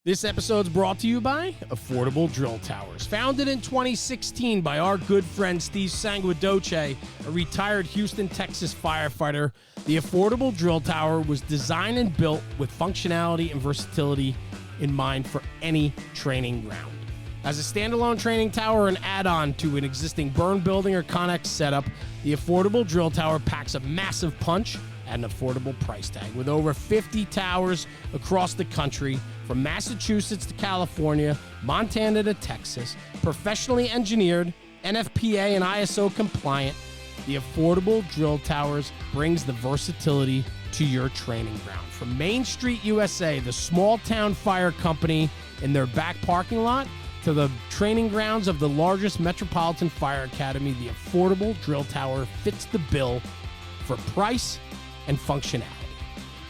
This episode's brought to you by Affordable Drill Towers. Founded in 2016 by our good friend Steve Sanguidoce, a retired Houston, Texas firefighter, the Affordable Drill Tower was designed and built with functionality and versatility in mind for any training ground. As a standalone training tower or an add-on to an existing burn building or Connex setup, the Affordable Drill Tower packs a massive punch at an affordable price tag. With over 50 towers across the country, from Massachusetts to California, Montana to Texas, professionally engineered, NFPA and ISO compliant, the Affordable Drill Towers brings the versatility to your training ground. From Main Street USA, the small town fire company in their back parking lot, to the training grounds of the largest metropolitan fire academy, the Affordable Drill Tower fits the bill for price and functionality.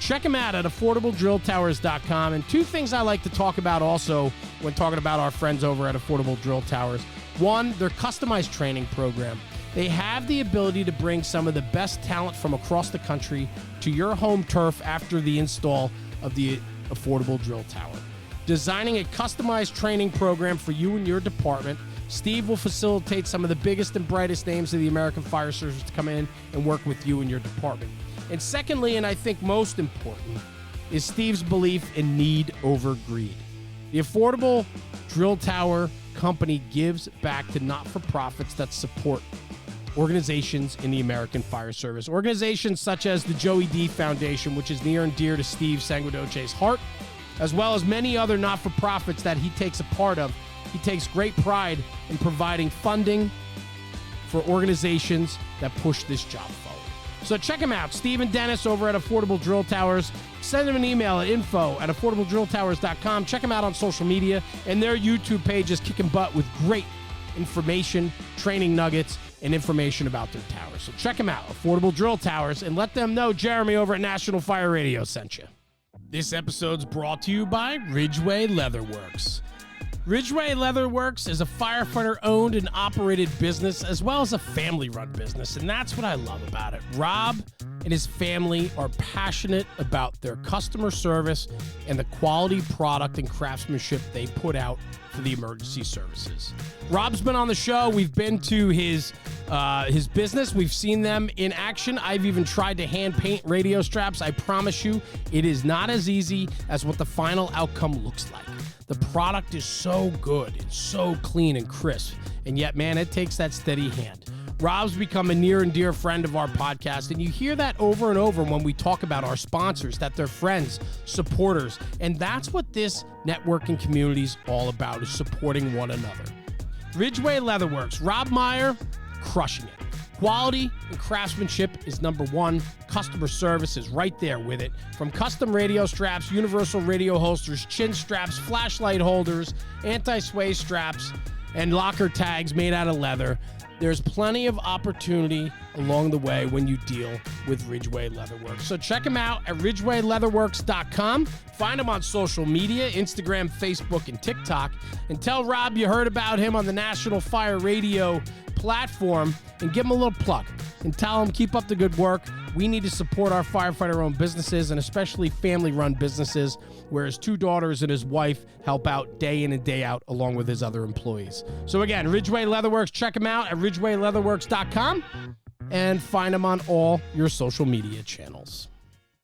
Check them out at affordabledrilltowers.com. And two things I like to talk about also when talking about our friends over at Affordable Drill Towers. One, their customized training program. They have the ability to bring some of the best talent from across the country to your home turf after the install of the Affordable Drill Tower. Designing a customized training program for you and your department, Steve will facilitate some of the biggest and brightest names of the American Fire Service to come in and work with you and your department. And secondly, and I think most important, is Steve's belief in need over greed. The Affordable Drill Tower company gives back to not-for-profits that support organizations in the American Fire Service. Organizations such as the Joey D Foundation, which is near and dear to Steve Sanguidoce's heart, as well as many other not-for-profits that he takes a part of. He takes great pride in providing funding for organizations that push this job forward. So check them out, Steve and Dennis over at Affordable Drill Towers. Send them an email at info@affordabledrilltowers.com. Check them out on social media, and their YouTube page is kicking butt with great information, training nuggets, and information about their towers. So check them out, Affordable Drill Towers, and let them know Jeremy over at National Fire Radio sent you. This episode's brought to you by Ridgeway Leatherworks. Ridgeway Leatherworks is a firefighter-owned and operated business, as well as a family-run business, and that's what I love about it. Rob and his family are passionate about their customer service and the quality product and craftsmanship they put out for the emergency services. Rob's been on the show. We've been to his business. We've seen them in action. I've even tried to hand paint radio straps. I promise you, it is not as easy as what the final outcome looks like. The product is so good and so clean and crisp, and yet, man, it takes that steady hand. Rob's become a near and dear friend of our podcast, and you hear that over and over when we talk about our sponsors, that they're friends, supporters, and that's what this networking community is all about, is supporting one another. Ridgeway Leatherworks, Rob Meyer, crushing it. Quality and craftsmanship is number one. Customer service is right there with it. From custom radio straps, universal radio holsters, chin straps, flashlight holders, anti-sway straps, and locker tags made out of leather, there's plenty of opportunity along the way when you deal with Ridgeway Leatherworks. So check them out at ridgewayleatherworks.com. Find them on social media, Instagram, Facebook, and TikTok. And tell Rob you heard about him on the National Fire Radio platform, and give him a little plug and tell him keep up the good work. We need to support our firefighter-owned businesses, and especially family-run businesses, where his two daughters and his wife help out day in and day out along with his other employees. So again, Ridgeway Leatherworks, check them out at ridgewayleatherworks.com and find them on all your social media channels.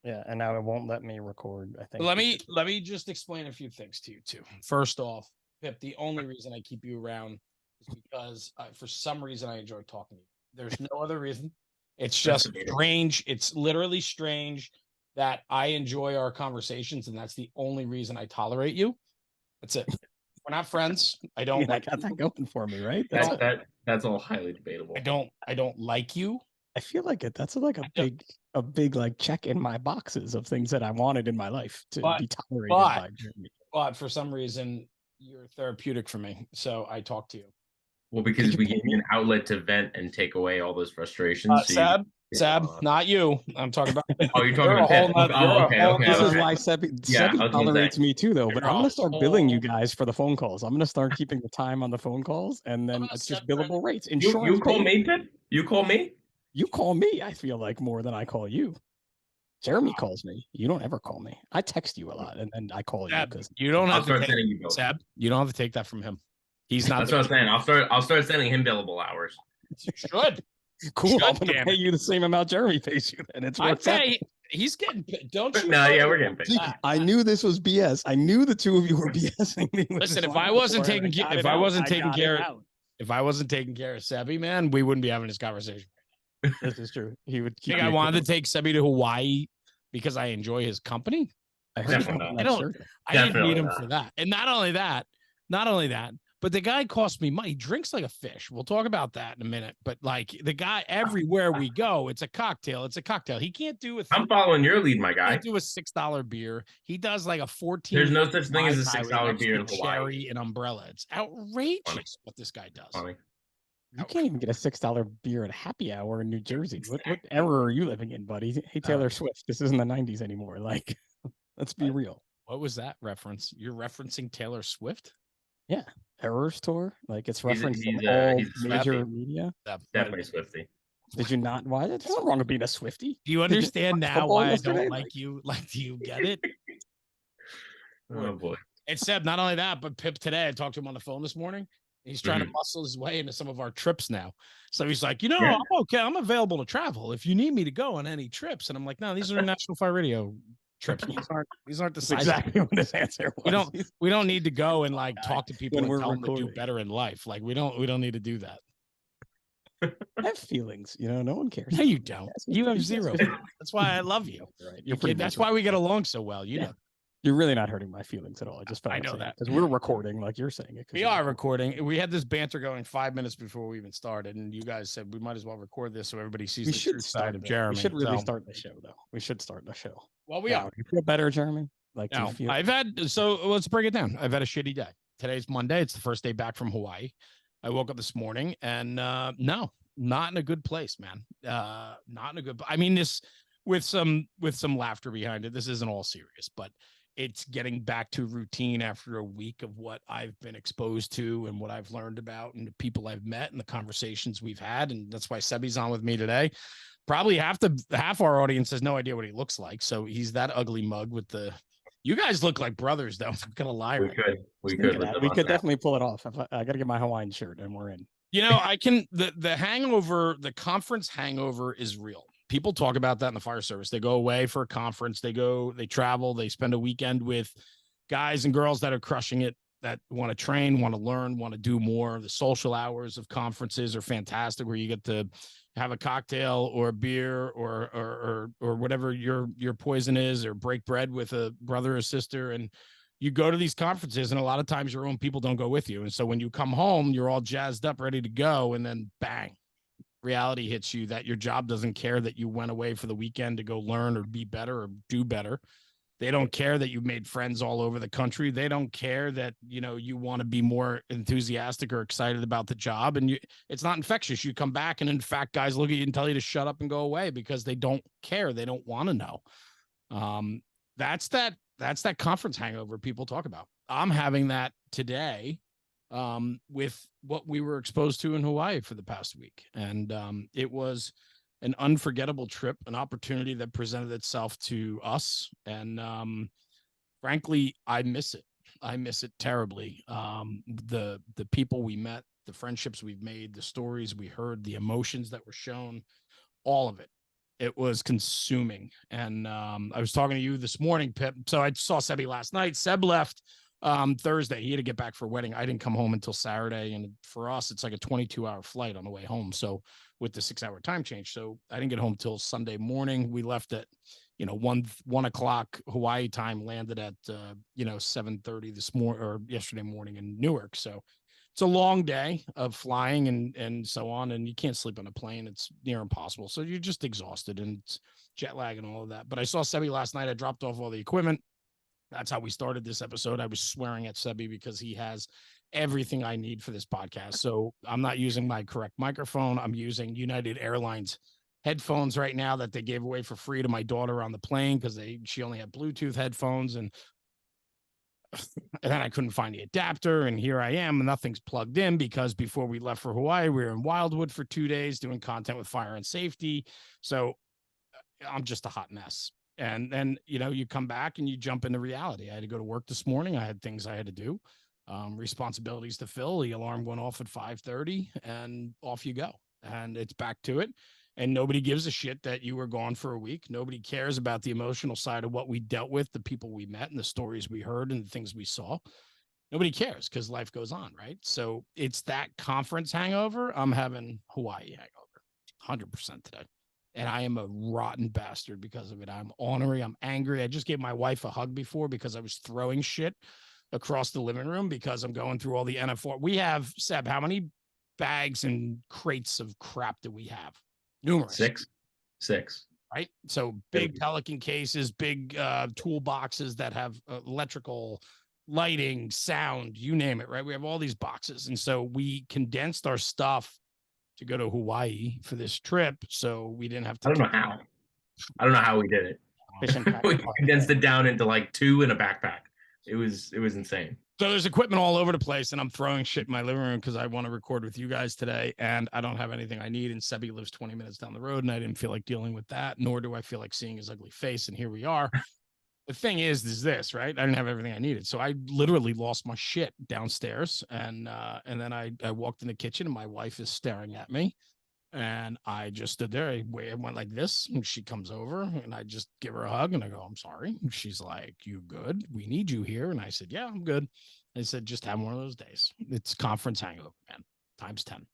Yeah, and now it won't let me record, I think. Let me just explain a few things to you too. First off, Pip, the only reason I keep you around is because for some reason I enjoy talking to you. There's no other reason. It's just strange. It's literally strange that I enjoy our conversations, and that's the only reason I tolerate you. That's it. We're not friends. I don't. I got that going for me, right? That's all highly debatable. I don't like you. I feel like it. That's like a big like check in my boxes of things that I wanted in my life to be tolerated by Jeremy. But for some reason, you're therapeutic for me, so I talk to you. Well, because we give you an outlet to vent and take away all those frustrations. Seb, not you. I'm talking about. Oh, you're talking about okay. This is why Sebi tolerates me too, though. But I'm going to start billing you guys for the phone calls. I'm going to start keeping the time on the phone calls, and then it's just billable rates. You call me, Pip? You call me? You call me, I feel like, more than I call you. Jeremy calls me. You don't ever call me. I text you a lot, and then I call you because you don't have to sending you bills. Seb, you don't have to take that from him. He's not. That's what I'm saying. I'll start sending him billable hours. You should. Cool. I'm going to pay you the same amount Jeremy pays you. And it's worth it. He's getting. Don't you? No, yeah, we're getting paid. I knew this was BS. I knew the two of you were BSing me. Listen, if I wasn't taking care of Sebi, man, we wouldn't be having this conversation. This is true. He would. Think I wanted to take Sebi to Hawaii because I enjoy his company. I didn't need him for that. And not only that, but the guy cost me money. He drinks like a fish. We'll talk about that in a minute. But like the guy, everywhere we go, it's a cocktail. He can't do a. I'm following your lead, my guy. He can't do a $6 beer. He does like a 14. There's no such thing as a $6 beer in Hawaii. Cherry and umbrella. It's outrageous what this guy does. Funny. You can't even get a $6 beer at happy hour in New Jersey. What era are you living in, buddy? Hey, Taylor Swift. This isn't the 90s anymore. Like, let's be real. What was that reference? You're referencing Taylor Swift? Yeah. Errors Tour. Like, it's referenced in all major media. Definitely Swifty. Did you not? Why? There's nothing wrong with being a Swifty. Do you understand now why I don't like you? Like, do you get it? Oh, boy. It said not only that, but Pip today, I talked to him on the phone this morning. He's trying to muscle his way into some of our trips now. So he's like, I'm okay. I'm available to travel if you need me to go on any trips. And I'm like, no, these are National Fire Radio trips. These aren't the size. Exactly what his answer was. We don't need to go and like talk to people and tell them to do better in life. Like we don't need to do that. I have feelings, no one cares. No, you don't. You have zero. That's why I love you. Right. That's why we get along so well. You know. You're really not hurting my feelings at all. I know that because we're recording, like you're saying it. We are recording. We had this banter going 5 minutes before we even started, and you guys said we might as well record this so everybody sees the true side of Jeremy. We should really start the show, though. We should start the show. Well, we are. You feel better, Jeremy? Like, no, so let's break it down. I've had a shitty day. Today's Monday. It's the first day back from Hawaii. I woke up this morning and no, not in a good place, man. Not in a good. I mean, this with some laughter behind it. This isn't all serious, but it's getting back to routine after a week of what I've been exposed to and what I've learned about and the people I've met and the conversations we've had. And that's why Sebi's on with me today. Probably half our audience has no idea what he looks like. So he's that ugly mug with you guys look like brothers though. I'm not gonna lie. We could definitely pull it off. I got to get my Hawaiian shirt and we're in. The hangover, the conference hangover is real. People talk about that in the fire service. They go away for a conference. They travel. They spend a weekend with guys and girls that are crushing it, that want to train, want to learn, want to do more. The social hours of conferences are fantastic, where you get to have a cocktail or a beer or whatever your poison is, or break bread with a brother or sister. And you go to these conferences, and a lot of times your own people don't go with you. And so when you come home, you're all jazzed up, ready to go, and then bang. Reality hits you that your job doesn't care that you went away for the weekend to go learn or be better or do better. They don't care that you've made friends all over the country. They don't care that, you want to be more enthusiastic or excited about the job. And it's not infectious. You come back and in fact, guys look at you and tell you to shut up and go away because they don't care. They don't want to know. That's that conference hangover people talk about. I'm having that today. With what we were exposed to in Hawaii for the past week. And it was an unforgettable trip, an opportunity that presented itself to us. And frankly, I miss it. I miss it terribly. The people we met, the friendships we've made, the stories we heard, the emotions that were shown, all of it. It was consuming. And I was talking to you this morning, Pip. So I saw Sebi last night. Seb left Thursday. He had to get back for a wedding. I didn't come home until Saturday, and for us it's like a 22-hour flight on the way home, so with the 6-hour time change. So I didn't get home till Sunday morning. We left at 1 o'clock Hawaii time, landed at 7:30 this morning or yesterday morning in Newark. So it's a long day of flying and so on, and you can't sleep on a plane. It's near impossible, so you're just exhausted, and it's jet lag and all of that. But I saw Sebi last night. I dropped off all the equipment. That's how we started this episode. I was swearing at Sebi because he has everything I need for this podcast. So I'm not using my correct microphone. I'm using United Airlines headphones right now that they gave away for free to my daughter on the plane because she only had Bluetooth headphones. And then I couldn't find the adapter. And here I am, and nothing's plugged in because before we left for Hawaii, we were in Wildwood for 2 days doing content with fire and safety. So I'm just a hot mess. And then, you come back and you jump into reality. I had to go to work this morning. I had things I had to do, responsibilities to fill. The alarm went off at 5:30 and off you go. And it's back to it. And nobody gives a shit that you were gone for a week. Nobody cares about the emotional side of what we dealt with, the people we met and the stories we heard and the things we saw. Nobody cares because life goes on, right? So it's that conference hangover. I'm having Hawaii hangover 100% today. And I am a rotten bastard because of it. I'm ornery. I'm angry. I just gave my wife a hug before because I was throwing shit across the living room because I'm going through all the NF4. We have, Seb, how many bags and crates of crap do we have? Numerous. Six. Right? So big Pelican cases, big toolboxes that have electrical, lighting, sound, you name it, right? We have all these boxes. And so we condensed our stuff to go to Hawaii for this trip. So we didn't have to. I don't know how we did it. We condensed it down into like 2 in a backpack. It was insane. So there's equipment all over the place, and I'm throwing shit in my living room because I want to record with you guys today, and I don't have anything I need. And Sebi lives 20 minutes down the road, and I didn't feel like dealing with that, nor do I feel like seeing his ugly face. And here we are. The thing is this, right? I didn't have everything I needed, so I literally lost my shit downstairs, and then I walked in the kitchen, and my wife is staring at me. And I just stood there. I went like this, and she comes over, and I just give her a hug, and I go, "I'm sorry." And she's like, "You good? We need you here." And I said, "Yeah, I'm good." I said, "Just have one of those days. It's conference hangover, man. Times 10.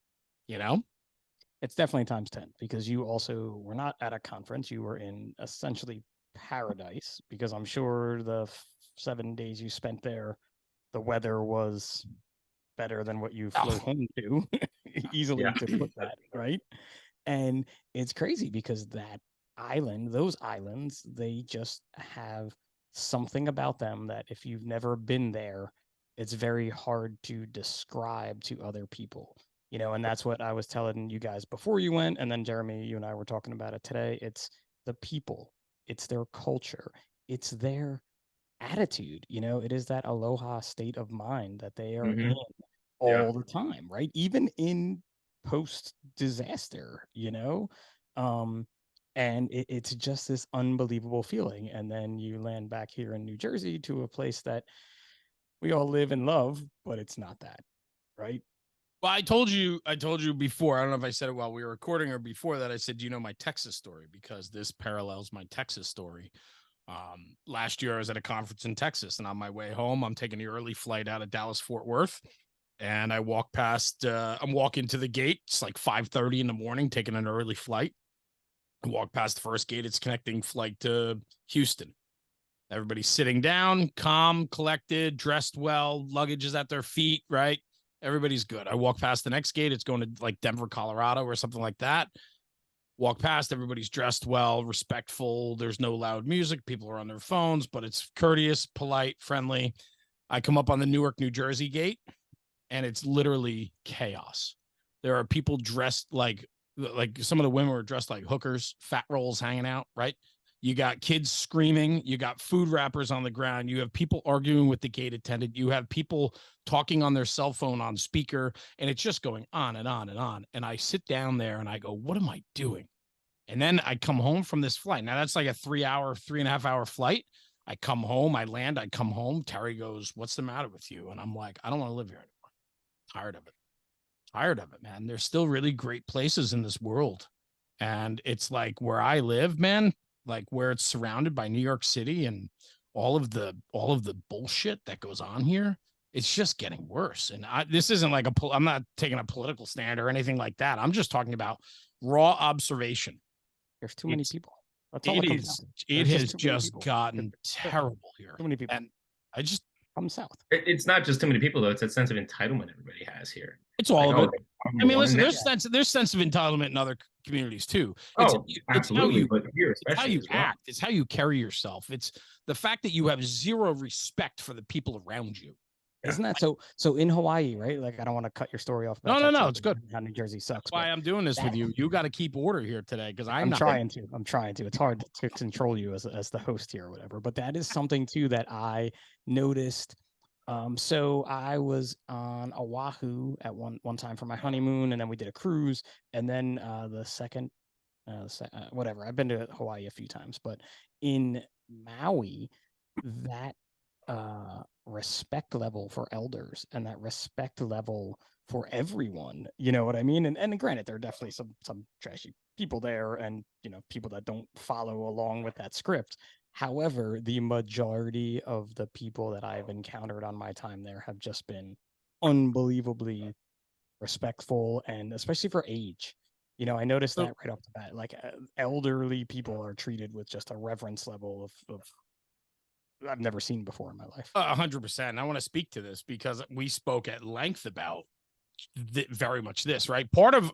It's definitely times 10 because you also were not at a conference. You were in essentially paradise because I'm sure the 7 days you spent there, the weather was better than what you flew home to easily to put that, right? And it's crazy because those islands, they just have something about them that if you've never been there, it's very hard to describe to other people, and that's what I was telling you guys before you went. And then Jeremy, you and I were talking about it today. It's the people, it's their culture, it's their attitude, it is that aloha state of mind that they are in all the time, right? Even in post disaster, and it's just this unbelievable feeling. And then you land back here in New Jersey to a place that we all live and love, but it's not that, right? Well, I told you before. I don't know if I said it while we were recording or before that. I said, my Texas story, because this parallels my Texas story. Last year I was at a conference in Texas, and on my way home, I'm taking the early flight out of Dallas Fort Worth. And I walk past, I'm walking to the gate. It's like 5:30 in the morning, taking an early flight. I walk past the first gate. It's connecting flight to Houston. Everybody's sitting down, calm, collected, dressed well, luggage is at their feet, right? Everybody's good. I walk past the next gate. It's going to like Denver, Colorado or something like that. Walk past, everybody's dressed well, respectful. There's no loud music. People are on their phones, but it's courteous, polite, friendly. I come up on the Newark, New Jersey gate, and it's literally chaos. There are people dressed like some of the women were dressed like hookers, fat rolls hanging out, right? You got kids screaming. You got food wrappers on the ground. You have people arguing with the gate attendant. You have people talking on their cell phone on speaker, and it's just going on and on and on. And I sit down there and I go, what am I doing? And then I come home from this flight. Now that's like a 3.5 hour flight. I come home, I land, I come home. Terry goes, what's the matter with you? And I'm like, I don't want to live here anymore. Tired of it, man. There's still really great places in this world. And it's like where I live, man, like where it's surrounded by New York City and all of the bullshit that goes on here, it's just getting worse. And this isn't like I'm not taking a political stand or anything like that. I'm just talking about raw observation. There's too many people. That's all it has just gotten terrible here. Too many people. And I just come south. It's not just too many people, though. It's that sense of entitlement everybody has here. It's all of it. I mean, listen, there's sense of entitlement in other communities too. Absolutely. But here, it's how you act. It's how you carry yourself. It's the fact that you have zero respect for the people around you. Isn't that so? So in Hawaii, right? Like, I don't want to cut your story off. No, it's good. How New Jersey sucks. That's why I'm doing this with you. You got to keep order here today because I'm trying to. It's hard to control you as the host here or whatever. But that is something too that I noticed. So I was on Oahu at one time for my honeymoon, and then we did a cruise, and then the second whatever. I've been to Hawaii a few times, but in Maui, that respect level for elders and that respect level for everyone, you know what I mean? And granted, there are definitely some trashy people there, and people that don't follow along with that script. However, the majority of the people that I've encountered on my time there have just been unbelievably respectful, and especially for age. I noticed that right off the bat. Like elderly people are treated with just a reverence level of I've never seen before in my life. 100%. I want to speak to this because we spoke at length about very much this, right? Part of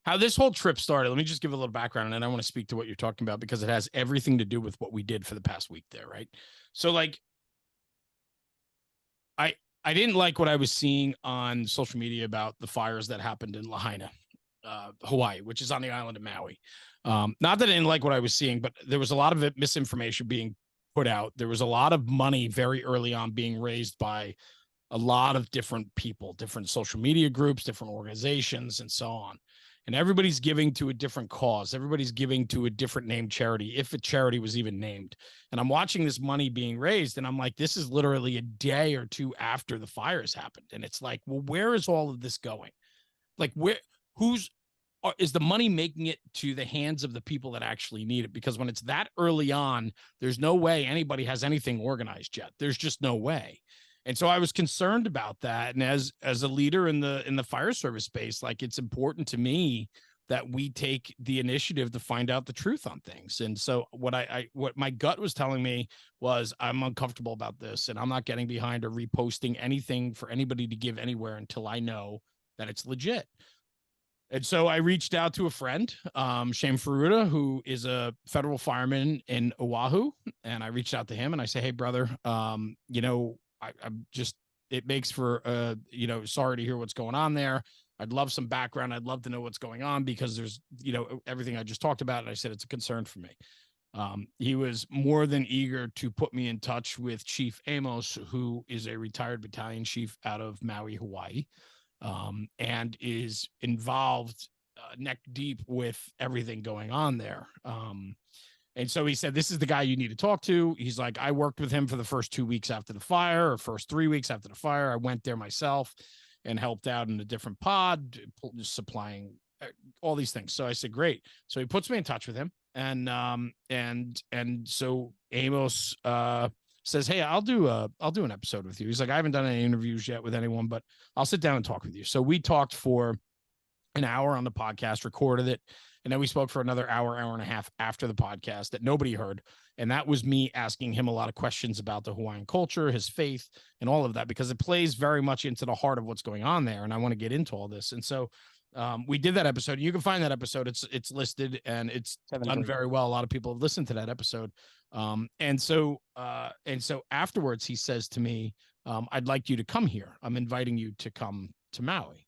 how this whole trip started, let me just give a little background, and then I want to speak to what you're talking about because it has everything to do with what we did for the past week there, right? So like, I didn't like what I was seeing on social media about the fires that happened in Lahaina, Hawaii, which is on the island of Maui. Not that I didn't like what I was seeing, but there was a lot of misinformation being put out. There was a lot of money very early on being raised by a lot of different people, different social media groups, different organizations, and so on. And everybody's giving to a different cause. Everybody's giving to a different named charity, if a charity was even named. And I'm watching this money being raised, and I'm like, this is literally a day or two after the fires happened. And it's like, well, where is all of this going? Like, is the money making it to the hands of the people that actually need it? Because when it's that early on, there's no way anybody has anything organized yet. There's just no way. And so I was concerned about that. And as a leader in the fire service space, like, it's important to me that we take the initiative to find out the truth on things. And so what my gut was telling me was, I'm uncomfortable about this, and I'm not getting behind or reposting anything for anybody to give anywhere until I know that it's legit. And so I reached out to a friend, Shane Furata, who is a federal fireman in Oahu. And I reached out to him and I say, hey, brother, I'm just, it makes for, sorry to hear what's going on there. I'd love some background. I'd love to know what's going on because there's, everything I just talked about. And I said, it's a concern for me. He was more than eager to put me in touch with Chief Amos, who is a retired battalion chief out of Maui, Hawaii, and is involved neck deep with everything going on there. And so he said, this is the guy you need to talk to. He's like, I worked with him for the first 2 weeks after the fire, or first 3 weeks after the fire. I went there myself and helped out in a different pod, supplying all these things. So I said, great. So he puts me in touch with him. And so Amos says, hey, I'll do an episode with you. He's like, I haven't done any interviews yet with anyone, but I'll sit down and talk with you. So we talked for an hour on the podcast, recorded it. And then we spoke for another hour and a half after the podcast that nobody heard. And that was me asking him a lot of questions about the Hawaiian culture, his faith, and all of that, because it plays very much into the heart of what's going on there. And I want to get into all this. And so we did that episode. You can find that episode. It's listed and it's done very well. A lot of people have listened to that episode. And so afterwards he says to me, I'd like you to come here. I'm inviting you to come to Maui.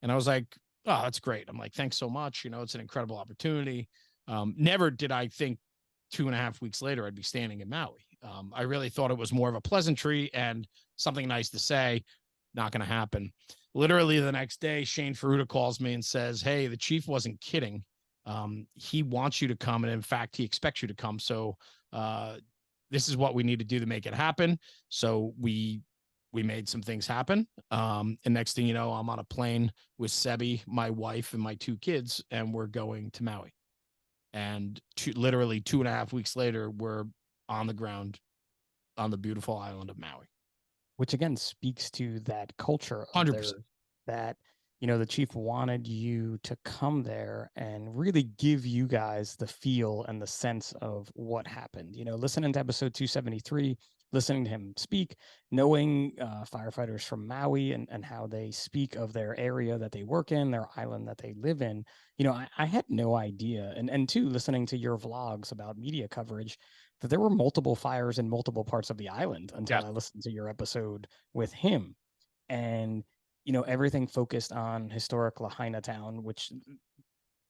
And I was like, oh, that's great. I'm like, thanks so much. It's an incredible opportunity. Never did I think 2.5 weeks later I'd be standing in Maui. I really thought it was more of a pleasantry and something nice to say. Not going to happen. Literally the next day, Shane Furata calls me and says, hey, the chief wasn't kidding. He wants you to come. And in fact, he expects you to come. So this is what we need to do to make it happen. So we made some things happen. And next thing you know, I'm on a plane with Sebi, my wife, and my 2 kids, and we're going to Maui. And literally 2.5 weeks later, we're on the ground on the beautiful island of Maui. Which again speaks to that culture of 100%. That the chief wanted you to come there and really give you guys the feel and the sense of what happened. Listening to episode 273, listening to him speak, knowing firefighters from Maui and how they speak of their area that they work in, their island that they live in. I had no idea. And two, listening to your vlogs about media coverage, that there were multiple fires in multiple parts of the island until I listened to your episode with him. And, everything focused on historic Lahaina town, which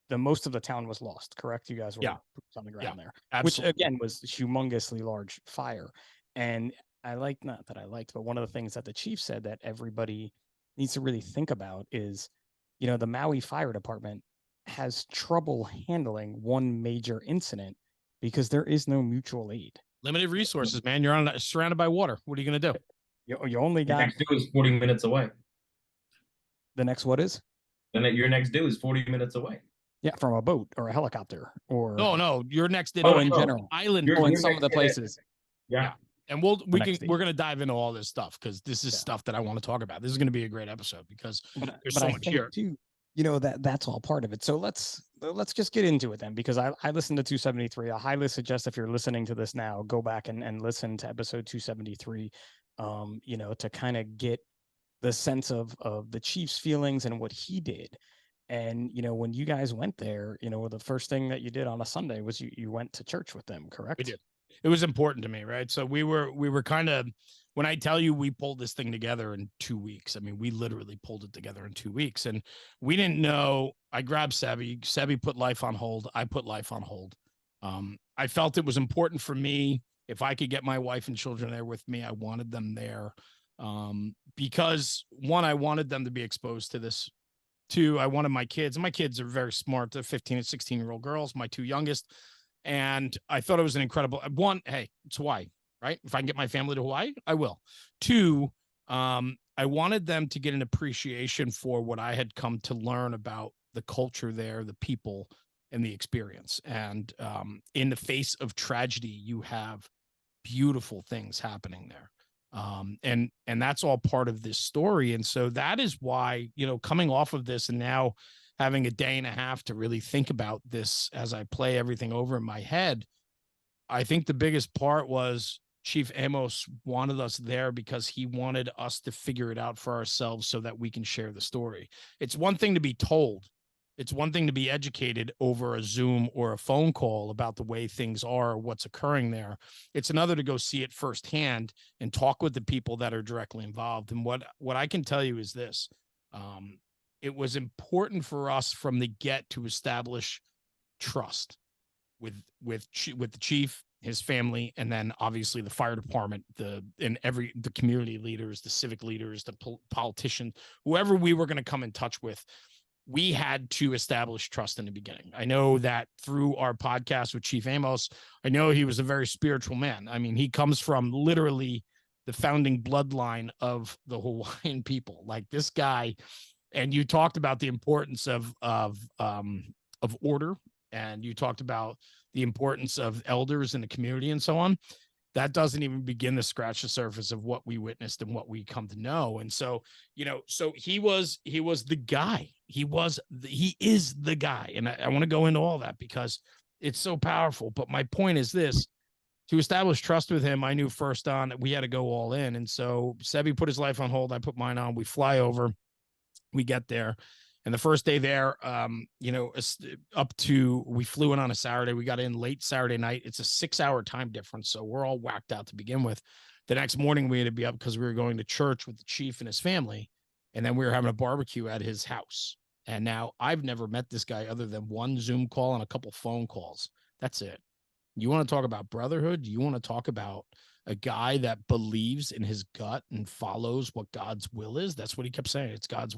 the most of the town was lost, correct? You guys were on the ground there, absolutely. Which again was humongously large fire. And but one of the things that the chief said that everybody needs to really think about is, the Maui Fire Department, has trouble handling one major incident because there is no mutual aid. Limited resources, man. You're surrounded by water. What are you going to do? You only got next due is 40 minutes away. The next what is? Then your next due is 40 minutes away. Yeah, from a boat or a helicopter or no. Your next in general island. In some of the places. Yeah. And we're going to dive into all this stuff because this is stuff that I want to talk about. This is going to be a great episode because there's so much here. Too, that's all part of it. So let's just get into it then, because I listened to 273. I highly suggest, if you're listening to this now, go back and listen to episode 273. To kind of get the sense of the Chief's feelings and what he did. And, when you guys went there, the first thing that you did on a Sunday was you went to church with them, correct? We did. It was important to me, right? So we were kind of, when I tell you we pulled this thing together in 2 weeks, I mean, we literally pulled it together in 2 weeks. And we didn't know. I grabbed Sebi. Sebi put life on hold. I put life on hold. I felt it was important for me. If I could get my wife and children there with me, I wanted them there. Because one, I wanted them to be exposed to this. Two, I wanted my kids. My kids are very smart. They're 15 and 16-year-old girls, my two youngest. And I thought it was an incredible one. Hey, it's Hawaii, right? If I can get my family to Hawaii, I will. Two, I wanted them to get an appreciation for what I had come to learn about the culture there, the people, and the experience. And in the face of tragedy, you have beautiful things happening there. And that's all part of this story. And so that is why, coming off of this and now having a day and a half to really think about this as I play everything over in my head, I think the biggest part was Chief Amos wanted us there because he wanted us to figure it out for ourselves so that we can share the story. It's one thing to be told. It's one thing to be educated over a Zoom or a phone call about the way things are, what's occurring there. It's another to go see it firsthand and talk with the people that are directly involved. And what I can tell you is this. It was important for us from the get to establish trust with the chief, his family, and then obviously the fire department, the community leaders, the civic leaders, the politicians, whoever we were going to come in touch with. We had to establish trust in the beginning. I know that through our podcast with Chief Amos, I know he was a very spiritual man. I mean, he comes from literally the founding bloodline of the Hawaiian people. Like this guy. And you talked about the importance of order, and you talked about the importance of elders in the community and so on. That doesn't even begin to scratch the surface of what we witnessed and what we come to know. And so, so he was the guy. He is the guy. And I want to go into all that because it's so powerful. But my point is this: to establish trust with him, I knew first on that we had to go all in. And so Sebi put his life on hold. I put mine on. We fly over. We get there, and the first day there, we flew in on a Saturday. We got in late Saturday night. It's a 6-hour time difference, so we're all whacked out to begin with. The next morning, we had to be up because we were going to church with the chief and his family, and then we were having a barbecue at his house. And now I've never met this guy other than one Zoom call and a couple phone calls. That's it. You want to talk about brotherhood? You want to talk about a guy that believes in his gut and follows what God's will is? That's what he kept saying. It's God's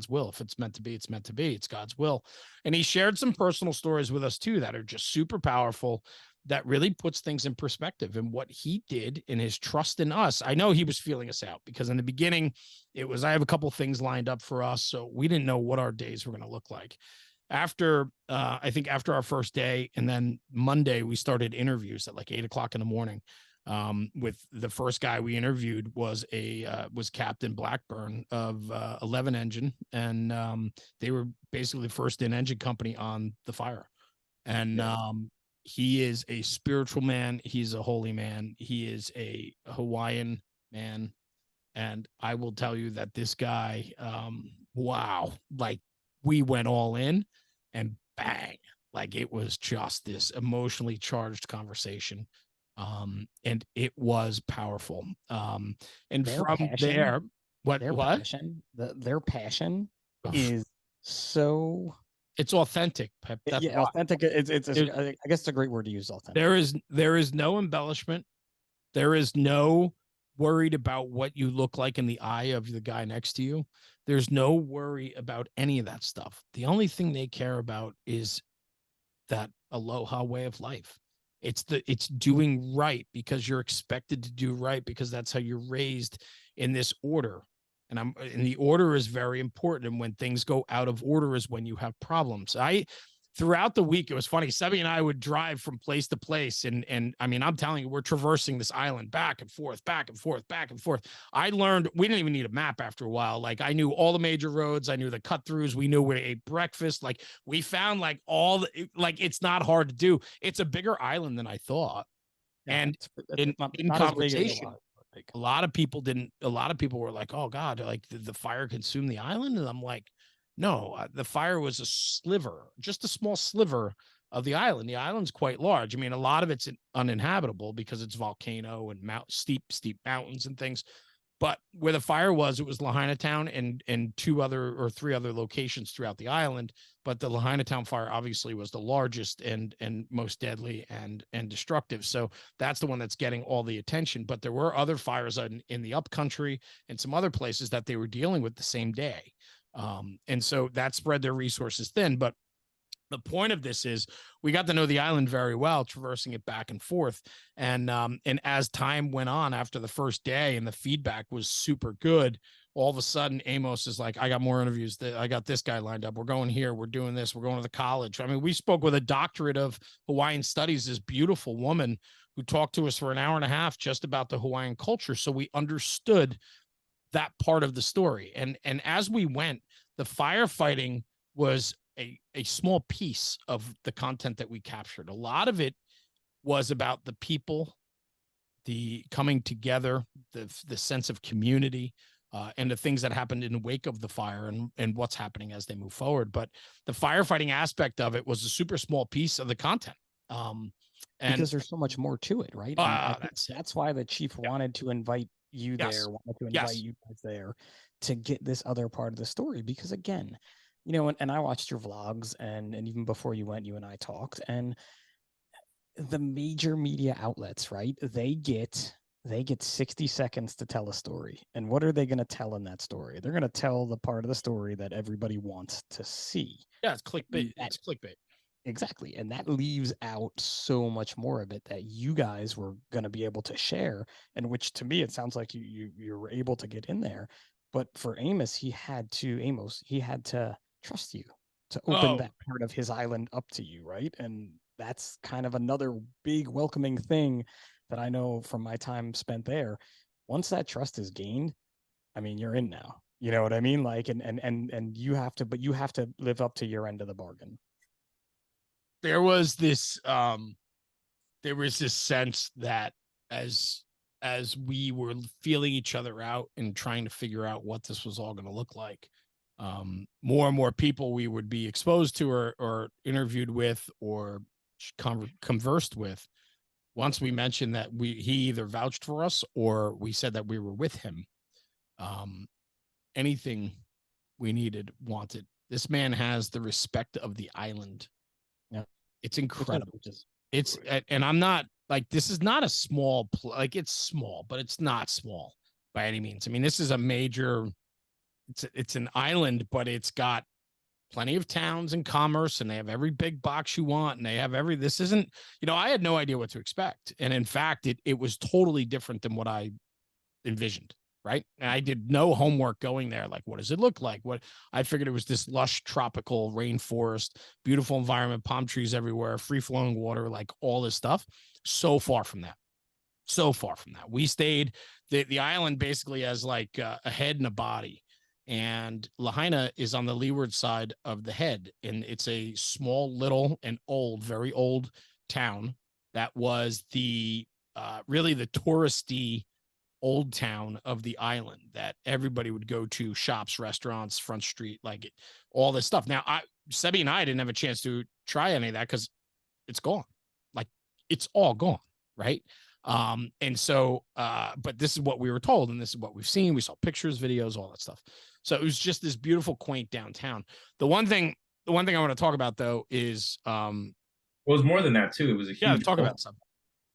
will. If it's meant to be, it's meant to be. It's God's will. And he shared some personal stories with us too that are just super powerful, that really puts things in perspective. And what he did in his trust in us, I know he was feeling us out because in the beginning it was, I have a couple things lined up for us. So we didn't know what our days were going to look like. After our first day, and then Monday, we started interviews at like 8:00 in the morning. With the first guy we interviewed was Captain Blackburn of 11 Engine, and they were basically the first in engine company on the fire. And he is a spiritual man. He's a holy man. He is a Hawaiian man. And I will tell you that this guy, wow, like we went all in and bang, like it was just this emotionally charged conversation. And it was powerful. And their from passion, there, their passion is so, it's authentic. Pep. That's authentic. I guess it's a great word to use. Authentic. There is no embellishment. There is no worried about what you look like in the eye of the guy next to you. There's no worry about any of that stuff. The only thing they care about is that aloha way of life. It's doing right because you're expected to do right because that's how you're raised in this order. And the order is very important. And when things go out of order is when you have problems. Throughout the week, it was funny. Sebby and I would drive from place to place. And I mean, I'm telling you, we're traversing this island back and forth, back and forth, back and forth. I learned we didn't even need a map after a while. Like I knew all the major roads. I knew the cut throughs. We knew where to eat breakfast. Like we found like it's not hard to do. It's a bigger island than I thought. Yeah, and in conversation, a lot of people were like, oh God, like the fire consumed the island. And I'm like, no, the fire was a sliver, just a small sliver of the island. The island's quite large. I mean, a lot of it's uninhabitable because it's volcano and steep mountains and things. But where the fire was, it was Lahaina Town and 3 other locations throughout the island. But the Lahaina Town fire obviously was the largest and most deadly and destructive. So that's the one that's getting all the attention. But there were other fires in the upcountry and some other places that they were dealing with the same day. And so that spread their resources thin. But the point of this is we got to know the island very well, traversing it back and forth. And as time went on after the first day and the feedback was super good, all of a sudden Amos is like, I got more interviews. I got this guy lined up. We're going here. We're doing this. We're going to the college. I mean, we spoke with a doctorate of Hawaiian studies, this beautiful woman who talked to us for an hour and a half just about the Hawaiian culture. So we understood that part of the story. And as we went, the firefighting was a small piece of the content that we captured. A lot of it was about the people, the coming together, the sense of community, and the things that happened in the wake of the fire and what's happening as they move forward. But the firefighting aspect of it was a super small piece of the content. Because there's so much more to it, right? That's why the chief wanted to invite you there, wanted to invite you guys there to get this other part of the story. Because again, you know, and I watched your vlogs and even before you went, you and I talked, and the major media outlets, right? They get 60 seconds to tell a story. And what are they going to tell in that story? They're going to tell the part of the story that everybody wants to see. Yeah, it's clickbait. It's clickbait. Exactly. And that leaves out so much more of it that you guys were going to be able to share, and which to me, it sounds like you were able to get in there. But for Amos, he had to trust you to open that part of his island up to you, right? And that's kind of another big welcoming thing that I know from my time spent there. Once that trust is gained, I mean, you're in now. You know what I mean? Like, and you have to live up to your end of the bargain. There was this sense that as we were feeling each other out and trying to figure out what this was all going to look like, more and more people we would be exposed to or interviewed with or conversed with. Once we mentioned that he either vouched for us or we said that we were with him, anything we wanted. This man has the respect of the island. Yeah, it's incredible. And I'm not like, this is not a small, like it's small, but it's not small by any means. I mean, this is a major, it's an island, but it's got plenty of towns and commerce, and they have every big box you want, and they have this isn't, I had no idea what to expect. And in fact, it was totally different than what I envisioned. Right. And I did no homework going there. Like, what does it look like? I figured it was this lush tropical rainforest, beautiful environment, palm trees everywhere, free flowing water, like all this stuff. So far from that. We stayed, the island basically has like a head and a body, and Lahaina is on the leeward side of the head. And it's a small, little and very old town that was really the touristy old town of the island that everybody would go to, shops, restaurants, Front Street, like all this stuff. Now, Sebby and I didn't have a chance to try any of that because it's gone. Like, it's all gone, right? And so, but this is what we were told, and this is what we've seen. We saw pictures, videos, all that stuff. So it was just this beautiful, quaint downtown. The one thing I want to talk about though is, well, it was more than that too. It was a huge about something.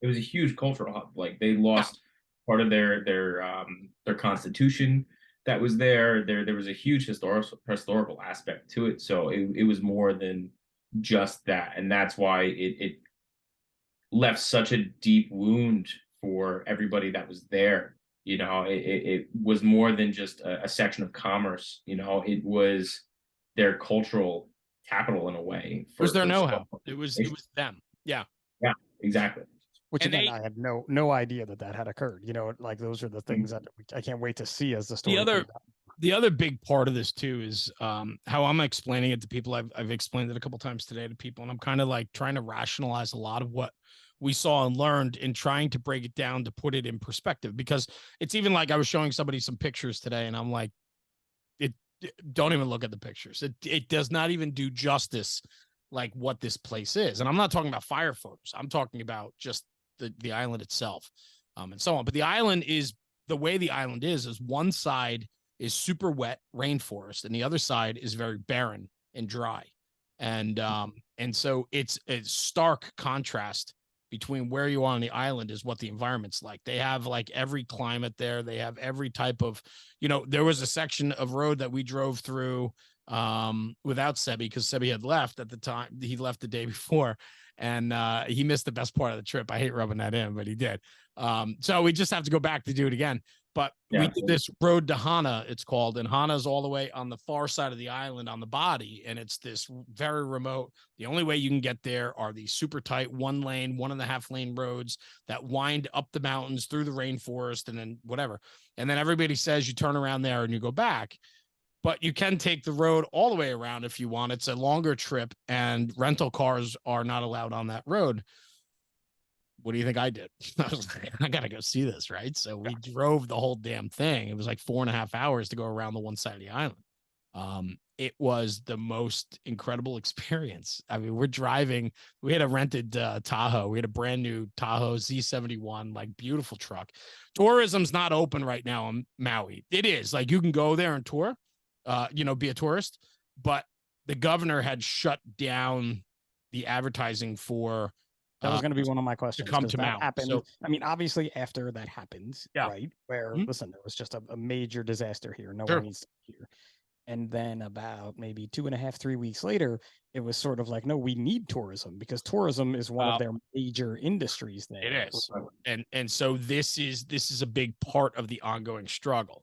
It was a huge cultural hub. Like, they lost part of their constitution that was there. There was a huge historical aspect to it. So it was more than just that, and that's why it left such a deep wound for everybody that was there. It was more than just a section of commerce. It was their cultural capital in a way. It was their for know-how. It was them. Yeah. Yeah, exactly. Which And again, I had no idea that had occurred. Like those are the things that I can't wait to see as the story. The other big part of this too is how I'm explaining it to people. I've explained it a couple times today to people, and I'm kind of like trying to rationalize a lot of what we saw and learned and trying to break it down to put it in perspective, because it's even like I was showing somebody some pictures today and I'm like, don't even look at the pictures. It does not even do justice like what this place is. And I'm not talking about fire photos. I'm talking about just the island itself, and so on. But the island is the way the island is one side is super wet rainforest and the other side is very barren and dry. And so it's a stark contrast between where you are on the island is what the environment's like. They have like every climate there. They have every type of, there was a section of road that we drove through without Sebi, because Sebi had left at the time. He left the day before, and he missed the best part of the trip. I hate rubbing that in, but he did. So we just have to go back to do it again. But we did this road to Hana, it's called, and Hana's all the way on the far side of the island on the body, and it's this very remote. The only way you can get there are these super tight 1-lane, 1.5-lane roads that wind up the mountains through the rainforest and then whatever. And then everybody says you turn around there and you go back. But you can take the road all the way around if you want. It's a longer trip, and rental cars are not allowed on that road. What do you think I did? I was like, I got to go see this, right? So we drove the whole damn thing. It was like 4.5 hours to go around the one side of the island. It was the most incredible experience. I mean, we're driving. We had a rented Tahoe. We had a brand new Tahoe Z71, like beautiful truck. Tourism's not open right now on Maui. It is like you can go there and tour, be a tourist, but the governor had shut down the advertising for. That was going to be one of my questions. To come to Maui. So, I mean, obviously, after that happens, right? Where, listen, there was just a major disaster here. No one needs to be here. And then about maybe 2.5, 3 weeks later, it was sort of like, no, we need tourism, because tourism is one of their major industries there. It is. And so this is a big part of the ongoing struggle.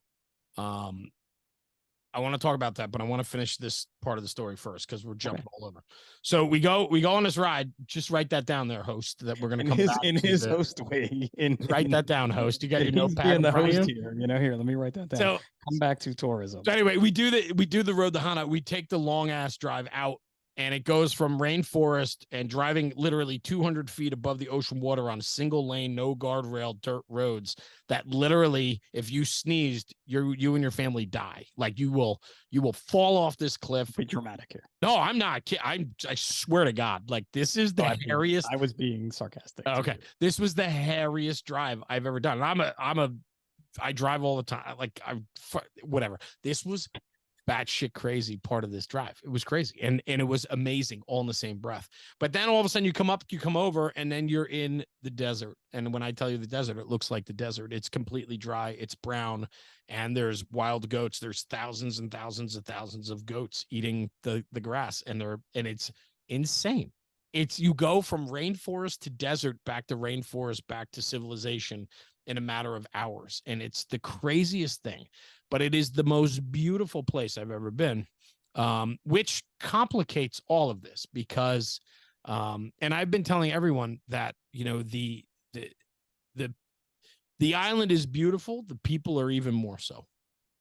I want to talk about that, but I want to finish this part of the story first, because we're jumping all over. So we go on this ride. Just write that down there, host, that we're going to come back in his host way. Write that down, host. You got your notepad in the host here. Here, let me write that down. So come back to tourism. So anyway, we do the road to Hana. We take the long ass drive out, and it goes from rainforest and driving literally 200 feet above the ocean water on a single lane, no guardrail dirt roads that literally, if you sneezed, you and your family die. Like you will fall off this cliff. Be dramatic here. No, I'm not kidding. I swear to God, like this is the hairiest. I was being sarcastic. Okay. This was the hairiest drive I've ever done. And I drive all the time. Like whatever. This was batshit crazy part of this drive. It was crazy. And it was amazing all in the same breath. But then all of a sudden you come over, and then you're in the desert. And when I tell you the desert, it looks like the desert. It's completely dry. It's brown, and there's wild goats. There's thousands and thousands and thousands of goats eating the grass, and it's insane. You go from rainforest to desert, back to rainforest, back to civilization in a matter of hours. And it's the craziest thing. But it is the most beautiful place I've ever been, which complicates all of this because, and I've been telling everyone that, the island is beautiful. The people are even more so.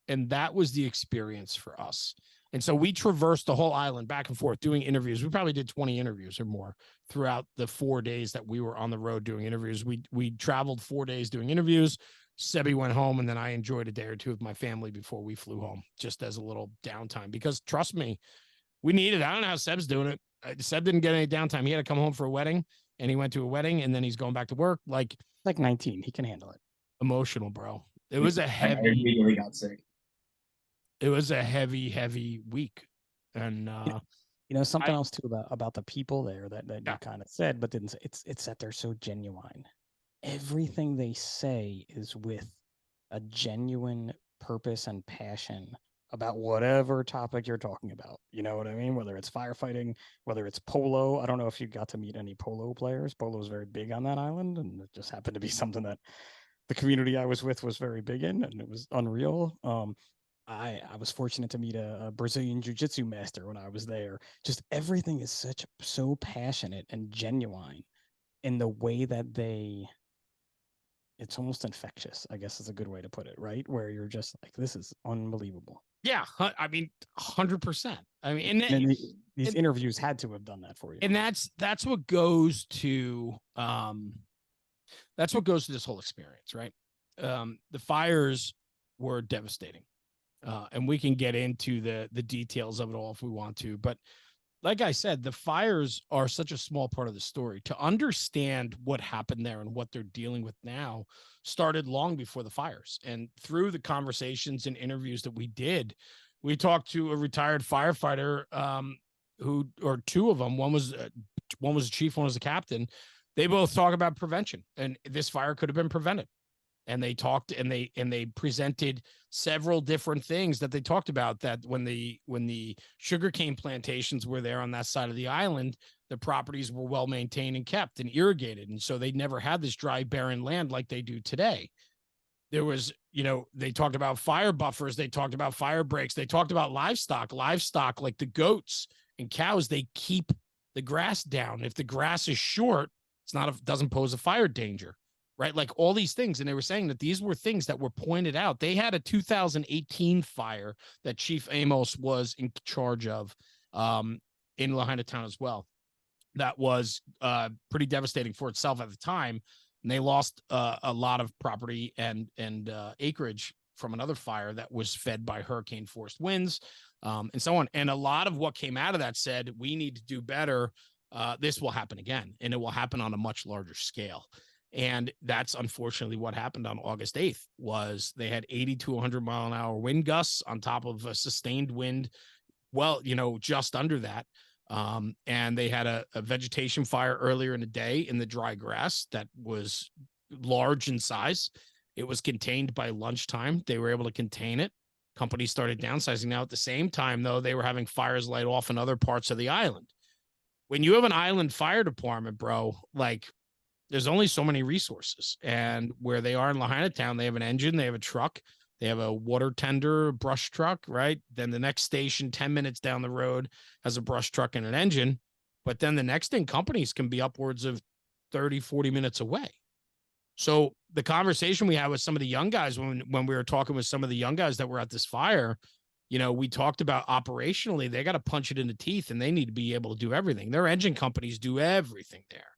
And that was the experience for us. And so we traversed the whole island back and forth doing interviews. We probably did 20 interviews or more throughout the 4 days that we were on the road doing interviews. We traveled 4 days doing interviews. Sebi went home, and then I enjoyed a day or two with my family before we flew home, just as a little downtime, because trust me, we needed it. I don't know how Seb's doing it. Seb didn't get any downtime. He had to come home for a wedding, and he went to a wedding, and then he's going back to work. Like 19, he can handle it. Emotional, bro. It was a heavy. I immediately got sick. It was a heavy week, and something else too about the people there that you kind of said, but didn't say. It's that they're so genuine. Everything they say is with a genuine purpose and passion about whatever topic you're talking about. You know what I mean? Whether it's firefighting, whether it's polo. I don't know if you got to meet any polo players. Polo is very big on that island, and it just happened to be something that the community I was with was very big in, and it was unreal. I was fortunate to meet a Brazilian jiu-jitsu master when I was there. Just everything is so passionate and genuine in the way that it's almost infectious, I guess is a good way to put it, right? Where you're just like, this is unbelievable. Yeah, I mean, 100%. I mean, these interviews had to have done that for you. And that's what goes to this whole experience, right? The fires were devastating, and we can get into the details of it all if we want to. But like I said, the fires are such a small part of the story. To understand what happened there and what they're dealing with now started long before the fires. And through the conversations and interviews that we did, we talked to a retired firefighter, or two of them. One was a chief, one was a captain. They both talk about prevention, and this fire could have been prevented. And they talked and they presented several different things that they talked about, that when the sugarcane plantations were there on that side of the island, the properties were well maintained and kept and irrigated. And so they never had this dry, barren land like they do today. There was, they talked about fire buffers. They talked about fire breaks. They talked about livestock, like the goats and cows, they keep the grass down. If the grass is short, doesn't pose a fire danger. Right? Like all these things. And they were saying that these were things that were pointed out. They had a 2018 fire that Chief Amos was in charge of in Lahaina town as well. That was pretty devastating for itself at the time. And they lost a lot of property and acreage from another fire that was fed by hurricane force winds and so on. And a lot of what came out of that said, we need to do better. This will happen again, and it will happen on a much larger scale. And that's unfortunately what happened on August 8th. Was they had 80 to 100 mile an hour wind gusts on top of a sustained wind, just under that. And they had a vegetation fire earlier in the day in the dry grass that was large in size. It was contained by lunchtime. They were able to contain it. Companies started downsizing. Now, at the same time, though, they were having fires light off in other parts of the island. When you have an island fire department, bro, like, there's only so many resources. And where they are in Lahaina town, they have an engine, they have a truck, they have a water tender, brush truck, right? Then the next station 10 minutes down the road has a brush truck and an engine. But then the next thing, companies can be upwards of 30, 40 minutes away. So the conversation we had with some of the young guys, when we were talking with some of the young guys that were at this fire, we talked about operationally, they got to punch it in the teeth, and they need to be able to do everything. Their engine companies do everything there.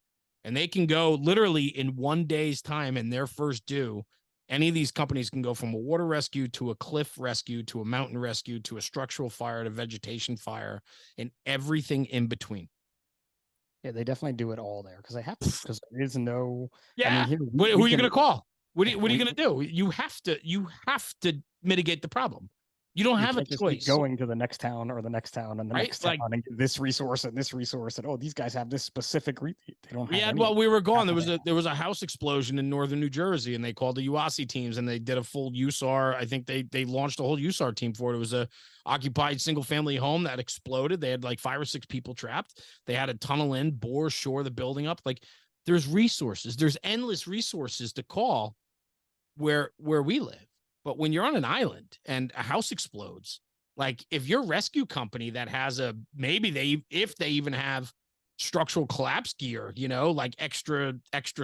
And they can go literally in 1 day's time in their first due. Any of these companies can go from a water rescue to a cliff rescue to a mountain rescue to a structural fire to vegetation fire and everything in between. Yeah, they definitely do it all there because they have to. Because there is no. Yeah. I mean, who are you going to call? What are you going to do? You have to mitigate the problem. You don't have a choice. Going to the next town or the next town and the next town and get this resource and this resource and these guys have this specific. They don't have. Yeah, well, we were gone. There was a house explosion in northern New Jersey, and they called the UASI teams, and they did a full USAR. I think they launched a whole USAR team for it. It was a occupied single family home that exploded. They had like 5 or 6 people trapped. They had to tunnel in, bore, shore the building up. Like, there's resources. There's endless resources to call where we live. But when you're on an island and a house explodes, like, if your rescue company that has if they even have structural collapse gear, like extra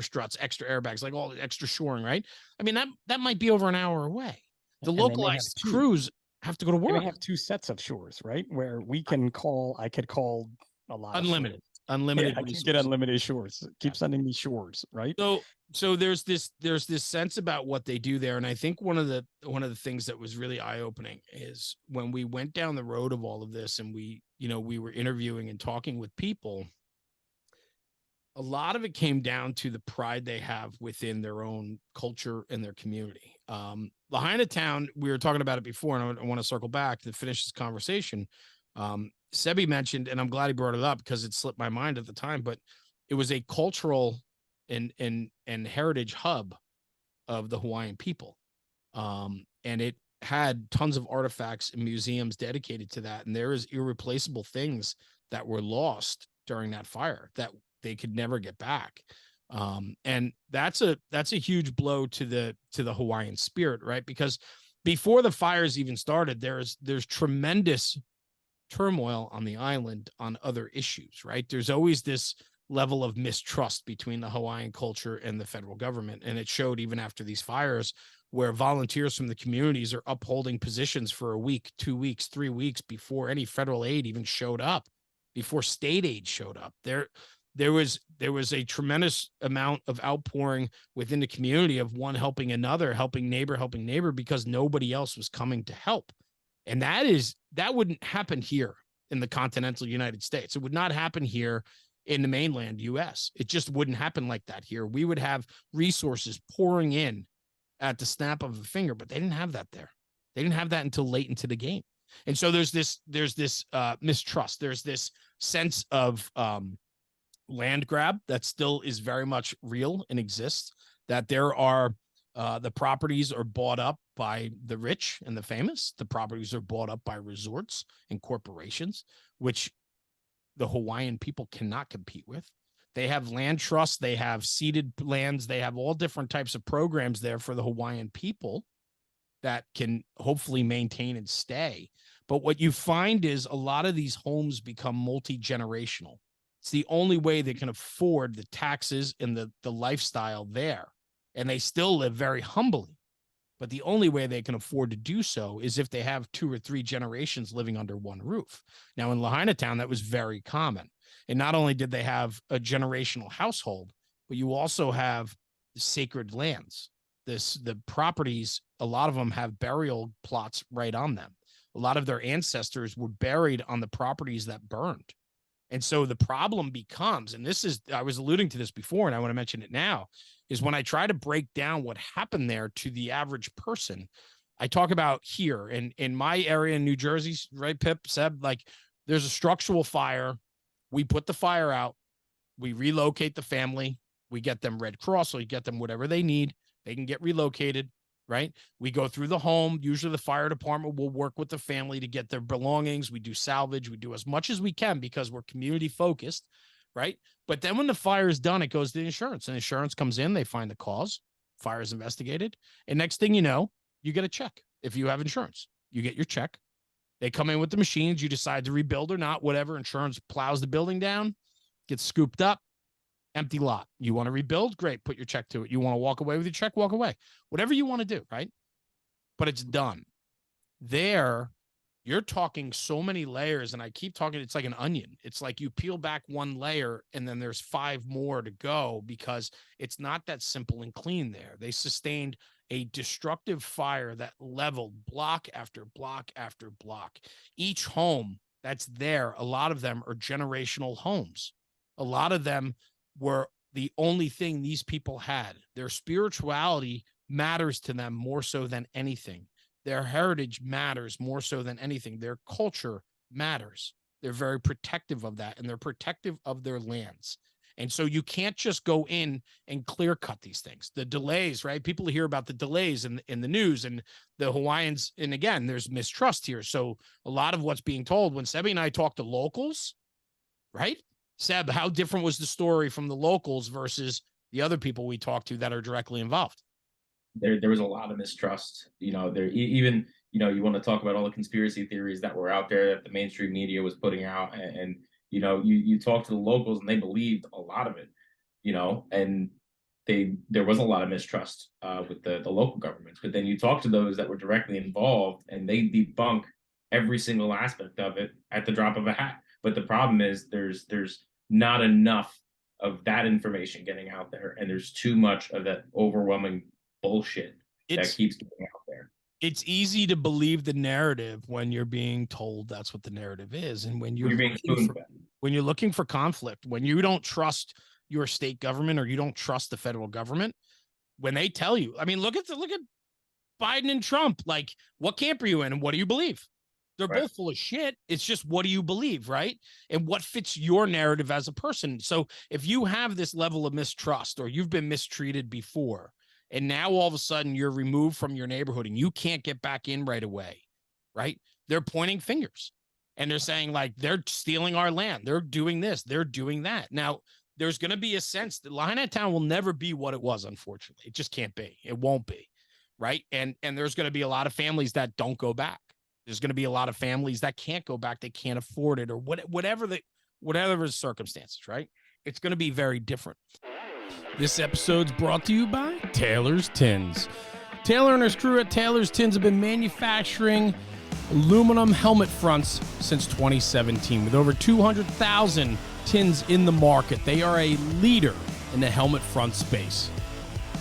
struts, extra airbags, like all the extra shoring, right? I mean, that might be over an hour away. The localized crews have to go to work. They have 2 sets of shores, right? Where I could call a lot. Unlimited. I can get unlimited shores. Keep sending me shores, right? So there's this sense about what they do there, and I think one of the things that was really eye-opening is when we went down the road of all of this, and we were interviewing and talking with people. A lot of it came down to the pride they have within their own culture and their community. Lahaina town, we were talking about it before, and I want to circle back to finish this conversation. Sebi mentioned, and I'm glad he brought it up because it slipped my mind at the time, but it was a cultural and heritage hub of the Hawaiian people. And it had tons of artifacts and museums dedicated to that, and there is irreplaceable things that were lost during that fire that they could never get back. And that's a huge blow to the Hawaiian spirit, right? Because before the fires even started, there's tremendous turmoil on the island on other issues, right? There's always this level of mistrust between the Hawaiian culture and the federal government. And it showed even after these fires, where volunteers from the communities are upholding positions for a week, 2 weeks, 3 weeks before any federal aid even showed up, before state aid showed up. There was a tremendous amount of outpouring within the community of one helping another, helping neighbor, because nobody else was coming to help. And that wouldn't happen here in the continental United States. It would not happen here in the mainland US. It just wouldn't happen like that here. We would have resources pouring in at the snap of a finger, but they didn't have that there. They didn't have that until late into the game. And so there's this mistrust. There's this sense of land grab that still is very much real and exists, that there are the properties are bought up by the rich and the famous. The properties are bought up by resorts and corporations, which the Hawaiian people cannot compete with. They have land trusts, they have ceded lands, they have all different types of programs there for the Hawaiian people that can hopefully maintain and stay. But what you find is a lot of these homes become multi-generational. It's the only way they can afford the taxes and the lifestyle there. And they still live very humbly. But the only way they can afford to do so is if they have 2 or 3 generations living under one roof. Now, in Lahaina Town, that was very common. And not only did they have a generational household, but you also have sacred lands. The properties, a lot of them have burial plots right on them. A lot of their ancestors were buried on the properties that burned. And so the problem becomes, and this is, I was alluding to this before, and I want to mention it now, is when I try to break down what happened there to the average person, I talk about here in my area in New Jersey, right, Pip, Seb, like there's a structural fire. We put the fire out. We relocate the family. We get them Red Cross, or you get them whatever they need. They can get relocated, right? We go through the home. Usually the fire department will work with the family to get their belongings. We do salvage. We do as much as we can because we're community focused, right? But then when the fire is done, it goes to insurance, and insurance comes in. They find the cause. Fire is investigated. And next thing you know, you get a check. If you have insurance, you get your check. They come in with the machines. You decide to rebuild or not, whatever. Insurance plows the building down, gets scooped up. Empty lot. You want to rebuild? Great. Put your check to it. You want to walk away with your check? Walk away. Whatever you want to do, right? But it's done. There, you're talking so many layers, and I keep talking, it's like an onion. It's like you peel back one layer, and then there's 5 more to go, because it's not that simple and clean there. They sustained a destructive fire that leveled block after block after block. Each home that's there, a lot of them are generational homes. A lot of them were the only thing these people had. Their spirituality matters to them more so than anything. Their heritage matters more so than anything. Their culture matters. They're very protective of that, and they're protective of their lands. And so you can't just go in and clear cut these things. The delays, right? People hear about the delays in the news, and the Hawaiians, and again, there's mistrust here. So a lot of what's being told, when Sebi and I talk to locals, right? Seb, how different was the story from the locals versus the other people we talked to that are directly involved? There was a lot of mistrust. There even, you want to talk about all the conspiracy theories that were out there that the mainstream media was putting out, and you talk to the locals and they believed a lot of it, and there was a lot of mistrust with the local governments. But then you talk to those that were directly involved, and they debunk every single aspect of it at the drop of a hat. But the problem is there's not enough of that information getting out there, and there's too much of that overwhelming bullshit that keeps getting out there. It's easy to believe the narrative when you're being told that's what the narrative is, and when you're looking for conflict, when you don't trust your state government or you don't trust the federal government, when they tell you, I mean, look at Biden and Trump. Like, what camp are you in, and what do you believe? They're both full of shit. It's just, what do you believe, right? And what fits your narrative as a person. So if you have this level of mistrust, or you've been mistreated before, And now all of a sudden you're removed from your neighborhood and you can't get back in right away, right? They're pointing fingers and they're saying like, they're stealing our land. They're doing this. They're doing that. Now, there's going to be a sense that Lahaina Town will never be what it was, unfortunately. It just can't be. It won't be, right? And there's going to be a lot of families that don't go back. There's going to be a lot of families that can't go back. They can't afford it or whatever the circumstances, right? It's going to be very different. This episode's brought to you by Taylor's Tins. Taylor and his crew at Taylor's Tins have been manufacturing aluminum helmet fronts since 2017 with over 200,000 tins in the market. They are a leader in the helmet front space.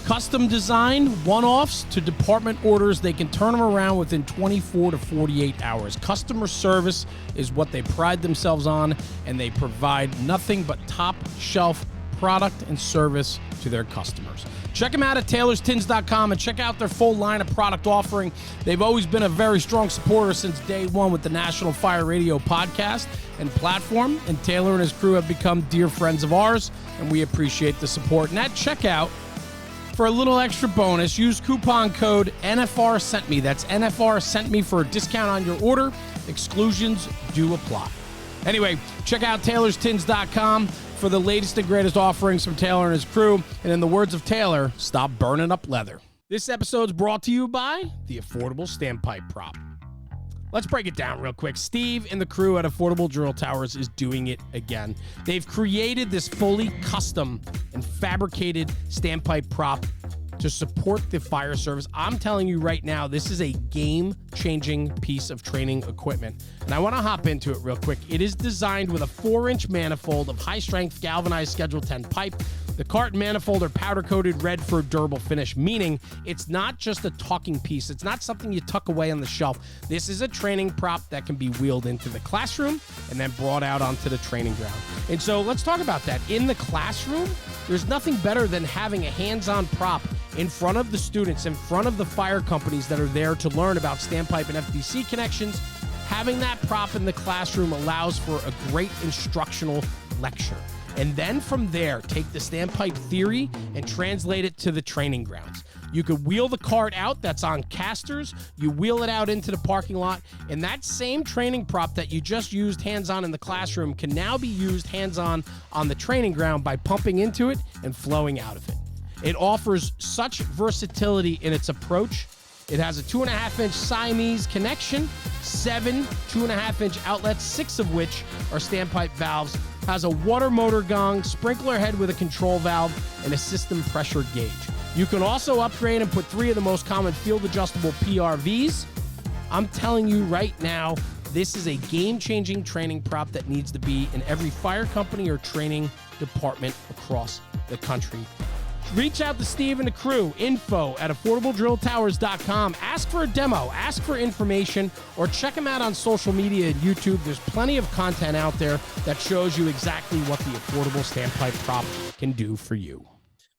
Custom design, one-offs to department orders, they can turn them around within 24 to 48 hours. Customer service is what they pride themselves on, and they provide nothing but top-shelf product and service to their customers. Check them out at taylorstins.com and check out their full line of product offering. They've always been a very strong supporter since day one with the National Fire Radio podcast and platform, and Taylor and his crew have become dear friends of ours, and we appreciate the support. And at checkout, for a little extra bonus, use coupon code NFR Sent Me. That's NFR Sent Me for a discount on your order. Exclusions do apply. Anyway, check out taylorstins.com for the latest and greatest offerings from Taylor and his crew. And in the words of Taylor, stop burning up leather. This episode's brought to you by the Affordable Standpipe Prop. Let's break it down real quick. Steve and the crew at Affordable Drill Towers is doing it again. They've created this fully custom and fabricated standpipe prop to support the fire service. I'm telling you right now, this is a game-changing piece of training equipment. And I want to hop into it real quick. It is designed with a 4-inch manifold of high-strength galvanized Schedule 10 pipe. The cart and manifold are powder-coated red for a durable finish, meaning it's not just a talking piece. It's not something you tuck away on the shelf. This is a training prop that can be wheeled into the classroom and then brought out onto the training ground. And so let's talk about that. In the classroom, there's nothing better than having a hands-on prop in front of the students, in front of the fire companies that are there to learn about standpipe and FDC connections. Having that prop in the classroom allows for a great instructional lecture. And then from there, take the standpipe theory and translate it to the training grounds. You could wheel the cart out that's on casters, you wheel it out into the parking lot, and that same training prop that you just used hands-on in the classroom can now be used hands-on on the training ground by pumping into it and flowing out of it. It offers such versatility in its approach. It has a 2.5-inch Siamese connection, 7 2.5-inch outlets, 6 of which are standpipe valves, has a water motor gong, sprinkler head with a control valve, and a system pressure gauge. You can also upgrade and put 3 of the most common field-adjustable PRVs. I'm telling you right now, this is a game-changing training prop that needs to be in every fire company or training department across the country. Reach out to Steve and the crew, info@affordabledrilltowers.com. Ask for a demo, ask for information, or check them out on social media and YouTube. There's plenty of content out there that shows you exactly what the affordable standpipe prop can do for you.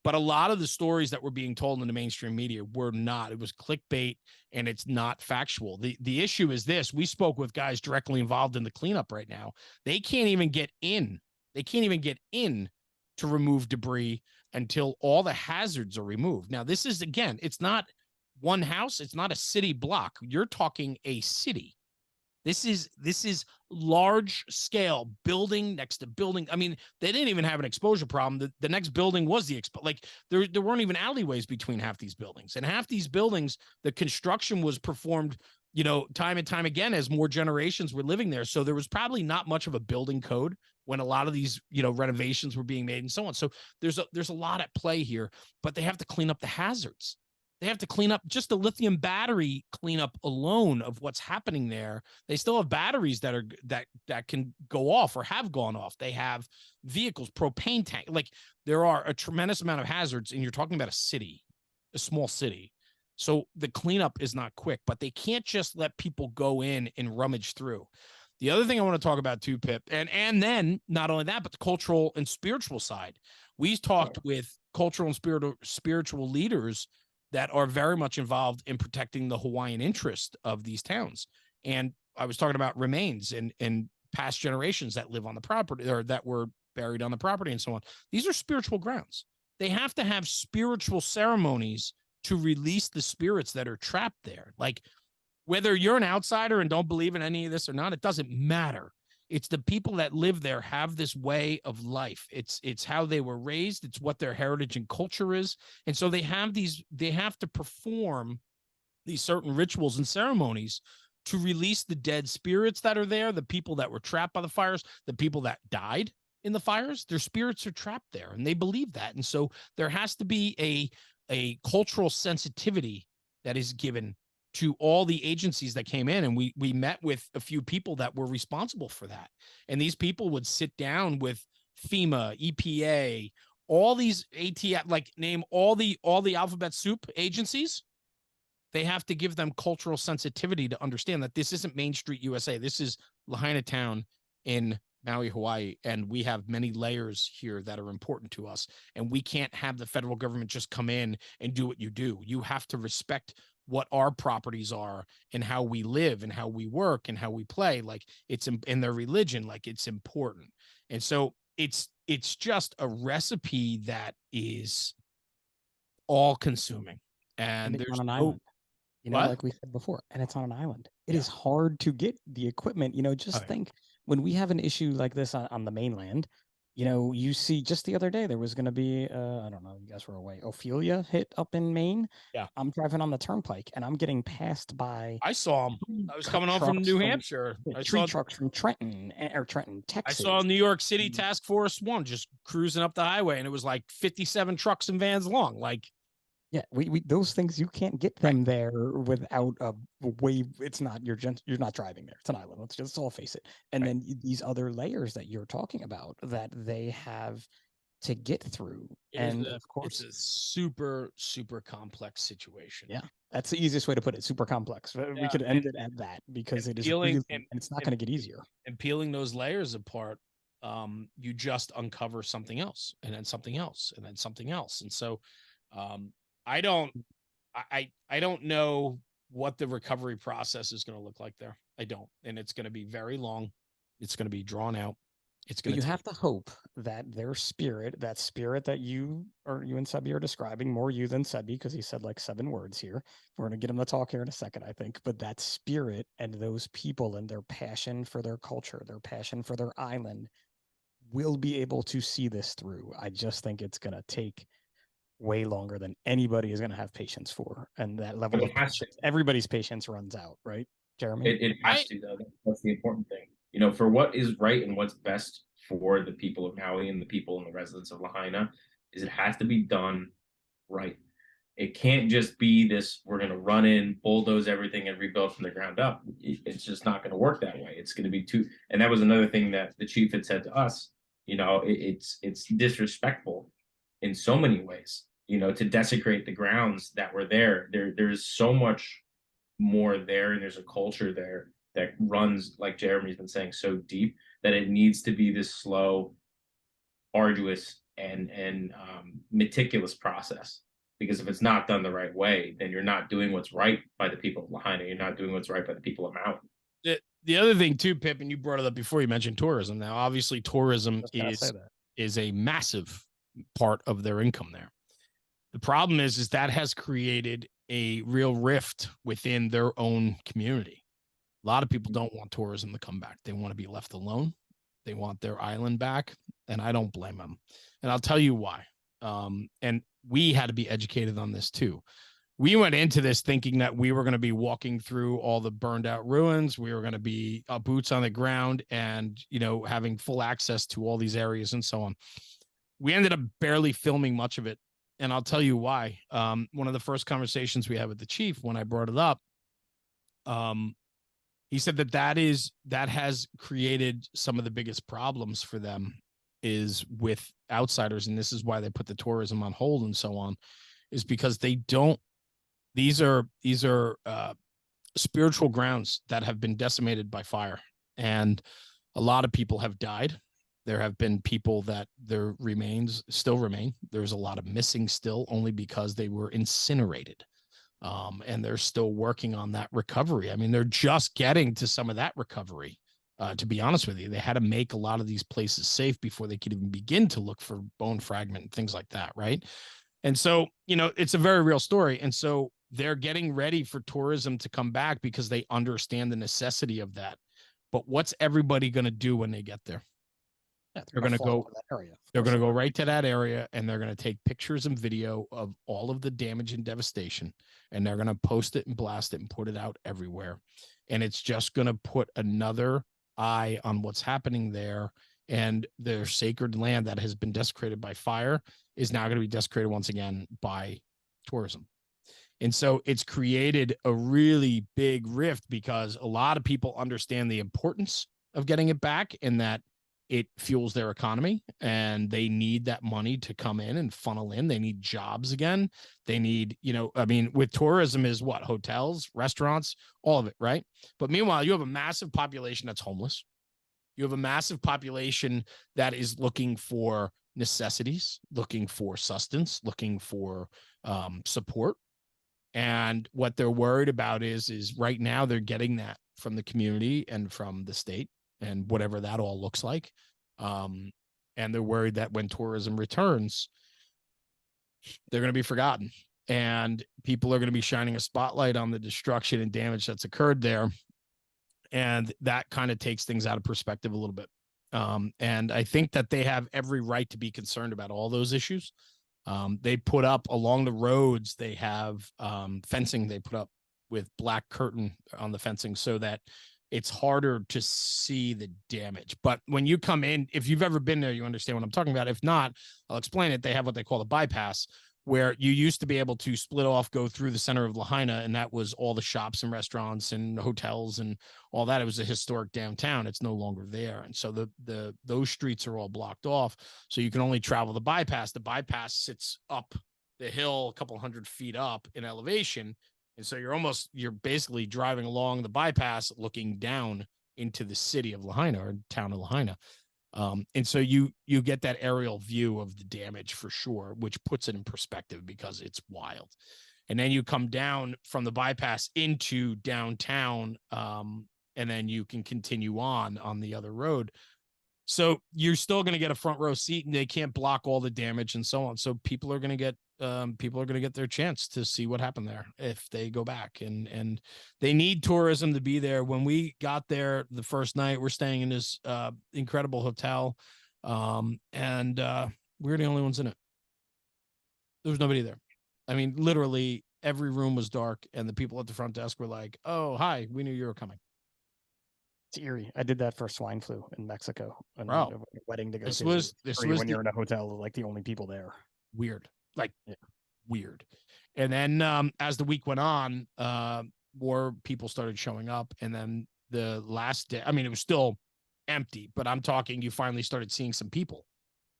But a lot of the stories that were being told in the mainstream media were not. It was clickbait, and it's not factual. The issue is this. We spoke with guys directly involved in the cleanup right now. They can't even get in. They can't even get in to remove debris until all the hazards are removed. Now, this is, again, it's not one house. It's not a city block. You're talking a city. This is large scale, building next to building. I mean, they didn't even have an exposure problem. The next building was the like there weren't even alleyways between half these buildings. And half these buildings, the construction was performed, time and time again as more generations were living there. So there was probably not much of a building code when a lot of these, renovations were being made and so on. So there's a lot at play here, but they have to clean up the hazards. They have to clean up just the lithium battery cleanup alone of what's happening there. They still have batteries that can go off or have gone off. They have vehicles, propane tank. Like, there are a tremendous amount of hazards, and you're talking about a city, a small city. So the cleanup is not quick, but they can't just let people go in and rummage through. The other thing I want to talk about too, Pip, and then not only that, but the cultural and spiritual side. We talked with cultural and spiritual leaders that are very much involved in protecting the Hawaiian interest of these towns. And I was talking about remains and past generations that live on the property or that were buried on the property and so on. These are spiritual grounds. They have to have spiritual ceremonies to release the spirits that are trapped there. Like, whether you're an outsider and don't believe in any of this or not, it doesn't matter. It's the people that live there have this way of life. It's how they were raised. It's what their heritage and culture is. And so they have to perform these certain rituals and ceremonies to release the dead spirits that are there, the people that were trapped by the fires, the people that died in the fires, their spirits are trapped there, and they believe that. And so there has to be a cultural sensitivity that is given to all the agencies that came in. And we met with a few people that were responsible for that. And these people would sit down with FEMA, EPA, all these ATF, like name all the alphabet soup agencies. They have to give them cultural sensitivity to understand that this isn't Main Street, USA. This is Lahaina Town in Maui, Hawaii, and we have many layers here that are important to us. And we can't have the federal government just come in and do what you do. You have to respect what our properties are and how we live and how we work and how we play. Like, it's in their religion, like, it's important. And so it's just a recipe that is all consuming. And there's on an no island. You know, What? like we said before, and it's on an island. It Yeah. is hard to get the equipment. You know, just yeah. think when we have an issue like this on the mainland, you know, you see just the other day there was going to be, I don't know, you guys were away. Ophelia hit up in Maine. Yeah. I'm driving on the turnpike and I'm getting passed by I saw him. I was coming home from trucks New Hampshire. I tree saw trucks from Trenton or Trenton, I Texas. saw New York City Task Force 1 just cruising up the highway, and it was like 57 trucks and vans long. Like, Yeah, we those things, you can't get them there without a way. It's not you're not driving there. It's an island. Let's just all face it. And then these other layers that you're talking about that they have to get through. And of course, it's a super, super complex situation. yeah, that's the easiest way to put it. Super complex. We could end it at that because it is really, and it's not going to get easier. And peeling those layers apart, you just uncover something else, and then something else, and then something else. And so, I don't know what the recovery process is going to look like there. I don't. And it's going to be very long. It's going to be drawn out. It's going to. You have to hope that their spirit, that spirit that you and Sebi are describing, more you than Sebi, because he said like 7 words here. We're going to get him to talk here in a second, I think. But that spirit and those people and their passion for their culture, their passion for their island, will be able to see this through. I just think it's going to take way longer than anybody is going to have patience for, and that level of patience, everybody's patience runs out, right, Jeremy? It has to, though. That's the important thing. You know, for what is right and what's best for the people of Maui and the people and the residents of Lahaina, is it has to be done right. It can't just be this, we're going to run in, bulldoze everything, and rebuild from the ground up. It's just not going to work that way. It's going to be too, and that was another thing that the chief had said to us. You know, it's disrespectful in so many ways, you know, to desecrate the grounds that were there. There's so much more there, and there's a culture there that runs, like Jeremy's been saying, so deep that it needs to be this slow, arduous, and meticulous process. Because if it's not done the right way, then you're not doing what's right by the people of Lahaina. You're not doing what's right by the people of Maui. The other thing too, Pip, and you brought it up before, you mentioned tourism. Now, obviously, tourism is a massive part of their income there. The problem is that has created a real rift within their own community. A lot of people don't want tourism to come back. They want to be left alone. They want their island back, and I don't blame them. And I'll tell you why. And we had to be educated on this too. We went into this thinking that we were going to be walking through all the burned out ruins. We were going to be boots on the ground and, you know, having full access to all these areas and so on. We ended up barely filming much of it. And I'll tell you why. One of the first conversations we had with the chief, when I brought it up, he said that has created some of the biggest problems for them is with outsiders. And this is why they put the tourism on hold and so on, is because they don't, these are spiritual grounds that have been decimated by fire. And a lot of people have died. There have been people that their remains still remain. There's a lot of missing still, only because they were incinerated. And they're still working on that recovery. I mean, they're just getting to some of that recovery. To be honest with you, they had to make a lot of these places safe before they could even begin to look for bone fragment and things like that, right? And so, it's a very real story. And so they're getting ready for tourism to come back because they understand the necessity of that. But what's everybody going to do when they get there? Yeah, They're going to go to that area. They're going to go right to that area, and they're going to take pictures and video of all of the damage and devastation, and they're going to post it and blast it and put it out everywhere. And it's just going to put another eye on what's happening there. And their sacred land that has been desecrated by fire is now going to be desecrated once again by tourism. And so it's created a really big rift because a lot of people understand the importance of getting it back and that it fuels their economy and they need that money to come in and funnel in. They need jobs again. They need, with tourism is what? Hotels, restaurants, all of it, right? But meanwhile, you have a massive population that's homeless. You have a massive population that is looking for necessities, looking for sustenance, looking for support. And what they're worried about is right now they're getting that from the community and from the state and whatever that all looks like. And they're worried that when tourism returns, they're going to be forgotten. And people are going to be shining a spotlight on the destruction and damage that's occurred there. And that kind of takes things out of perspective a little bit. And I think that they have every right to be concerned about all those issues. They put up along the roads, they have fencing they put up with black curtain on the fencing so that it's harder to see the damage. But when you come in, if you've ever been there, you understand what I'm talking about. If not, I'll explain it. They have what they call a bypass, where you used to be able to split off, go through the center of Lahaina, and that was all the shops and restaurants and hotels and all that. It was a historic downtown. It's no longer there. And so those streets are all blocked off. So you can only travel the bypass. The bypass sits up the hill a couple hundred feet up in elevation. And so you're basically driving along the bypass looking down into the city of Lahaina or town of Lahaina. And so you get that aerial view of the damage for sure, which puts it in perspective because it's wild. And then you come down from the bypass into downtown, and then you can continue on the other road. So you're still going to get a front row seat, and they can't block all the damage and so on. So people are going to get their chance to see what happened there if they go back, and they need tourism to be there. When we got there the first night, we're staying in this incredible hotel, and we're the only ones in it. There was nobody there. I mean, literally every room was dark, and the people at the front desk were like, "Oh, hi, we knew you were coming." It's eerie. I did that for swine flu in Mexico. And Bro, a wedding to go this to. was when you're in a hotel, like the only people there. Weird. Weird. And then as the week went on, more people started showing up. And then the last day, I mean, it was still empty, but I'm talking, you finally started seeing some people.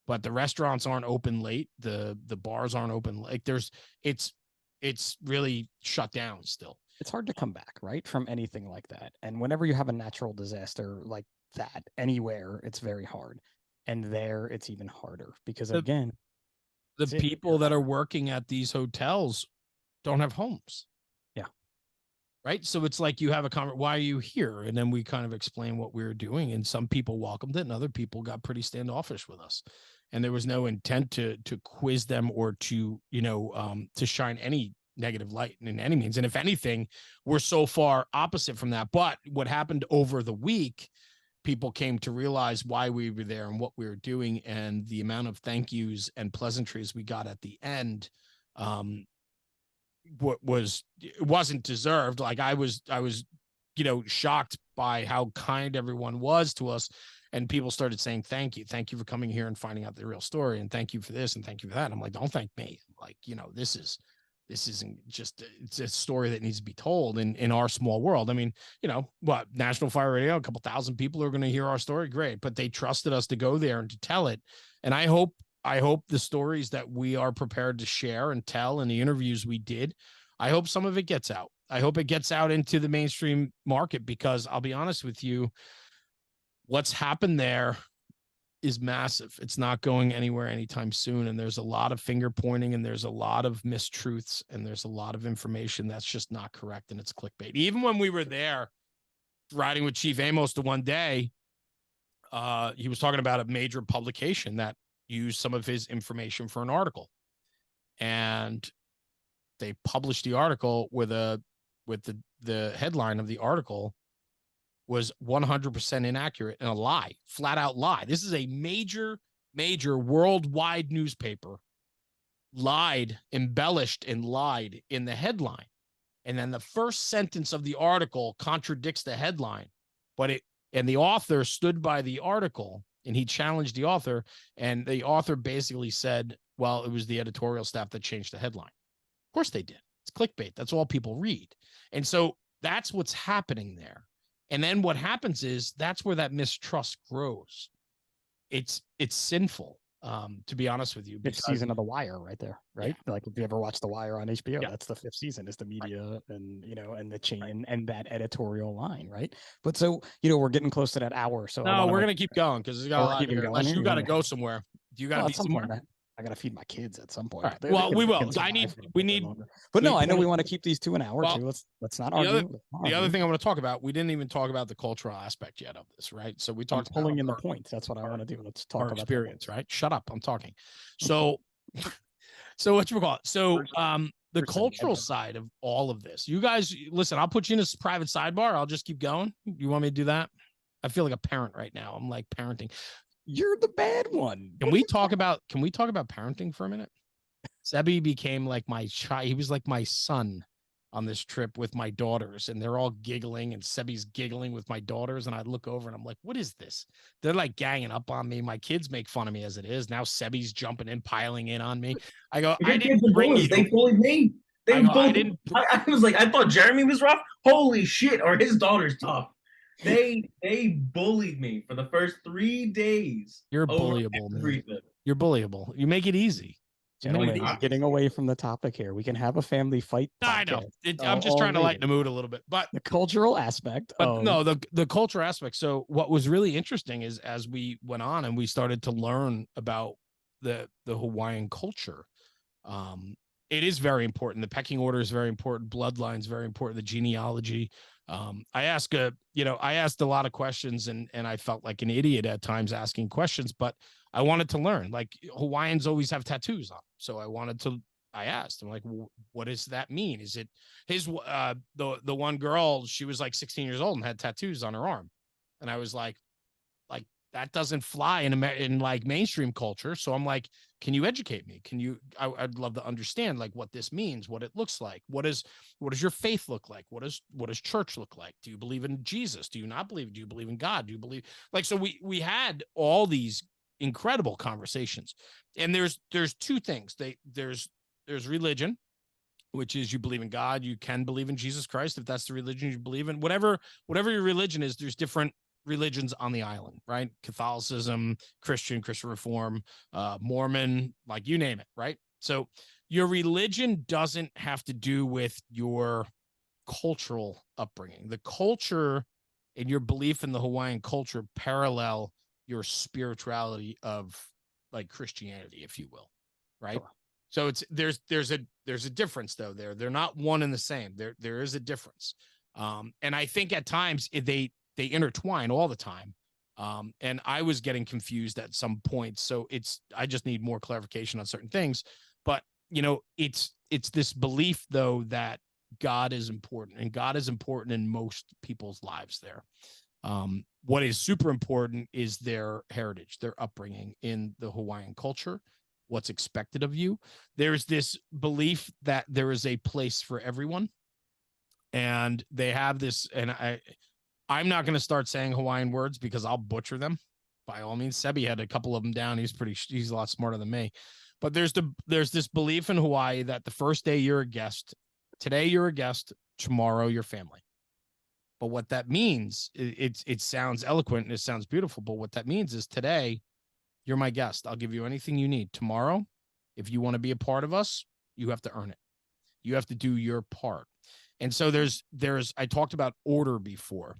But the restaurants aren't open late. The bars aren't open. Like it's really shut down still. It's hard to come back, right, from anything like that. And whenever you have a natural disaster like that anywhere, it's very hard. And there, it's even harder because, again, the people that are working at these hotels don't have homes. Yeah. Right. So it's like you have a comment, why are you here? And then we kind of explain what we were doing. And some people welcomed it and other people got pretty standoffish with us. And there was no intent to quiz them or to shine any negative light in any means. And if anything, we're so far opposite from that. But what happened over the week, people came to realize why we were there and what we were doing, and the amount of thank yous and pleasantries we got at the end it wasn't deserved. Like I was shocked by how kind everyone was to us, and people started saying thank you for coming here and finding out the real story, and thank you for this and thank you for that. And I'm like, don't thank me. Like, this isn't just, it's a story that needs to be told in our small world. I mean, National Fire Radio, a couple thousand people are going to hear our story. Great. But they trusted us to go there and to tell it. And I hope the stories that we are prepared to share and tell in the interviews we did, I hope some of it gets out. I hope it gets out into the mainstream market, because I'll be honest with you, what's happened there is massive. It's not going anywhere anytime soon. And there's a lot of finger pointing, and there's a lot of mistruths, and there's a lot of information that's just not correct, and it's clickbait. Even when we were there riding with Chief Amos the one day, he was talking about a major publication that used some of his information for an article. and they published the article with the headline of the article was 100% inaccurate and a lie, flat out lie. This is a major worldwide newspaper lied, embellished and lied in the headline. And then the first sentence of the article contradicts the headline, and the author stood by the article and he challenged the author, and the author basically said, well, it was the editorial staff that changed the headline. Of course they did. It's clickbait. That's all people read. And so that's what's happening there. And then what happens is that's where that mistrust grows. It's sinful, to be honest with you. Fifth season of The Wire right there, right? Yeah. Like if you ever watch The Wire on HBO, that's the 5th season, is the media and, and the chain and that editorial line, right? But so, we're getting close to that hour. So no, we're going to keep going because there's got a lot here. Unless you got to go somewhere. Do you got to be somewhere? I gotta feed my kids at some point. Right. Well, we will. We need. But no, I know we want to keep these to an hour too. Let's not argue. The other thing I want to talk about, we didn't even talk about the cultural aspect yet of this, right? So we talked pulling in the points. That's what I want to do. Let's talk about experience, right? Shut up, I'm talking. So, what you call it? So, the cultural side of all of this. You guys, listen. I'll put you in this private sidebar. I'll just keep going. You want me to do that? I feel like a parent right now. I'm like parenting. You're the bad one. Can we talk about parenting for a minute? Sebi became like my child. He was like my son on this trip with my daughters, and they're all giggling, and Sebi's giggling with my daughters, and I look over and I'm like, what is this? They're like ganging up on me. My kids make fun of me as it is. Now Sebi's jumping in, piling in on me. I go, I didn't bring you. They bullied me. I was like, I thought Jeremy was rough. Holy shit, are his daughters tough? They bullied me for the first 3 days. You're bullyable, man. You're bullyable. You make it easy. Gentlemen, getting away from the topic here. We can have a family fight. I know. I'm just trying to lighten the mood a little bit. But the cultural aspect. The cultural aspect. So what was really interesting is as we went on and we started to learn about the Hawaiian culture, it is very important. The pecking order is very important. Bloodline is very important. The genealogy. I asked a lot of questions and I felt like an idiot at times asking questions, but I wanted to learn. Like Hawaiians always have tattoos on. So I asked, I'm like, what does that mean? Is it the one girl, she was like 16 years old and had tattoos on her arm. And I was like that doesn't fly in like mainstream culture. So I'm like, can you educate me? I'd love to understand like what this means, what it looks like. What does your faith look like? What does church look like? Do you believe in Jesus? Do you not believe? Do you believe in God? Do you believe so we had all these incredible conversations. And there's two things. There's religion, which is you believe in God, you can believe in Jesus Christ if that's the religion you believe in. Whatever your religion is, there's different religions on the island, right? Catholicism, Christian Reform, Mormon, like you name it, right? So your religion doesn't have to do with your cultural upbringing. The culture and your belief in the Hawaiian culture parallel your spirituality of like Christianity, if you will, right? Sure. So there's a difference though there. They're not one and the same. There is a difference. And I think at times they intertwine all the time. And I was getting confused at some points. So I just need more clarification on certain things. But, it's this belief, though, that God is important, and God is important in most people's lives there. What is super important is their heritage, their upbringing in the Hawaiian culture, what's expected of you. There's this belief that there is a place for everyone. And they have this, and I'm not going to start saying Hawaiian words because I'll butcher them. By all means, Sebi had a couple of them down. He's a lot smarter than me. But there's this belief in Hawaii that the first day you're a guest, today you're a guest, tomorrow you're family. But what that means, it sounds eloquent and it sounds beautiful. But what that means is today you're my guest. I'll give you anything you need. Tomorrow, if you want to be a part of us, you have to earn it. You have to do your part. And so I talked about order before.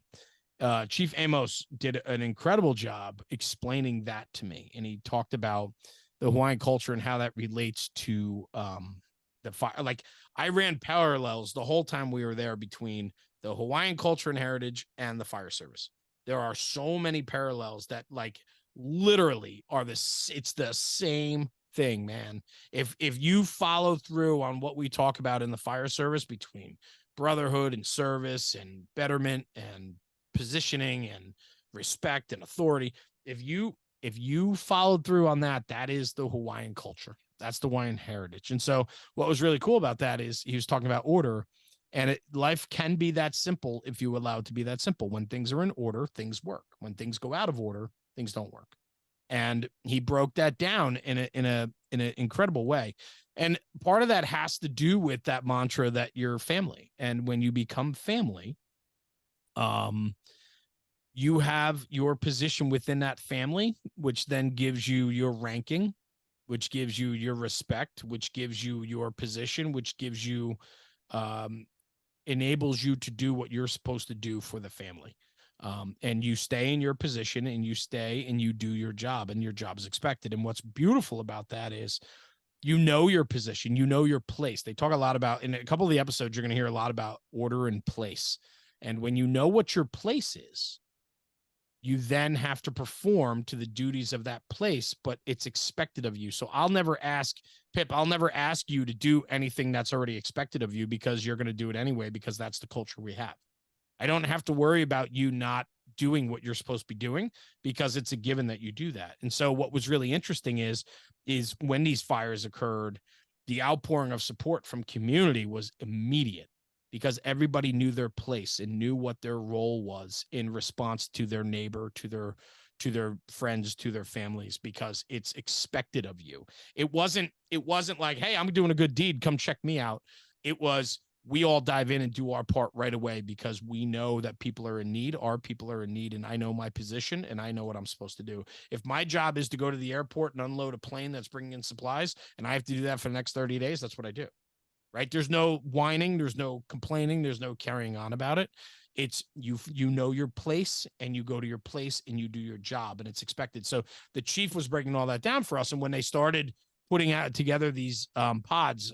Chief Amos did an incredible job explaining that to me. And he talked about the Hawaiian culture and how that relates to the fire. Like I ran parallels the whole time we were there between the Hawaiian culture and heritage and the fire service. There are so many parallels that like literally it's the same thing, man. If you follow through on what we talk about in the fire service between brotherhood and service and betterment and positioning and respect and authority, if you followed through on that, that is the Hawaiian culture. That's the Hawaiian heritage. And so what was really cool about that is he was talking about order, and life can be that simple if you allow it to be that simple. When things are in order, things work. When things go out of order, things don't work. And he broke that down in an incredible way. And part of that has to do with that mantra that you're family. And when you become family, you have your position within that family, which then gives you your ranking, which gives you your respect, which gives you your position, which gives you, enables you to do what you're supposed to do for the family. And you stay in your position, and you stay and you do your job, and your job is expected. And what's beautiful about that is, you know, your position, you know, your place. They talk a lot about, in a couple of the episodes, you're going to hear a lot about order and place. And when you know what your place is, you then have to perform to the duties of that place, but it's expected of you. So I'll never ask you to do anything that's already expected of you, because you're going to do it anyway, because that's the culture we have. I don't have to worry about you not doing what you're supposed to be doing, because it's a given that you do that. And so what was really interesting is when these fires occurred, the outpouring of support from community was immediate, because everybody knew their place and knew what their role was in response to their neighbor, to their friends, to their families, because it's expected of you. It wasn't like, hey, I'm doing a good deed, come check me out. It was, we all dive in and do our part right away, because we know that people are in need. Our people are in need, and I know my position, and I know what I'm supposed to do. If my job is to go to the airport and unload a plane that's bringing in supplies, and I have to do that for the next 30 days, that's what I do. Right? There's no whining, there's no complaining, there's no carrying on about it. It's you know your place, and you go to your place and you do your job, and it's expected. So the chief was breaking all that down for us. And when they started putting out together these pods,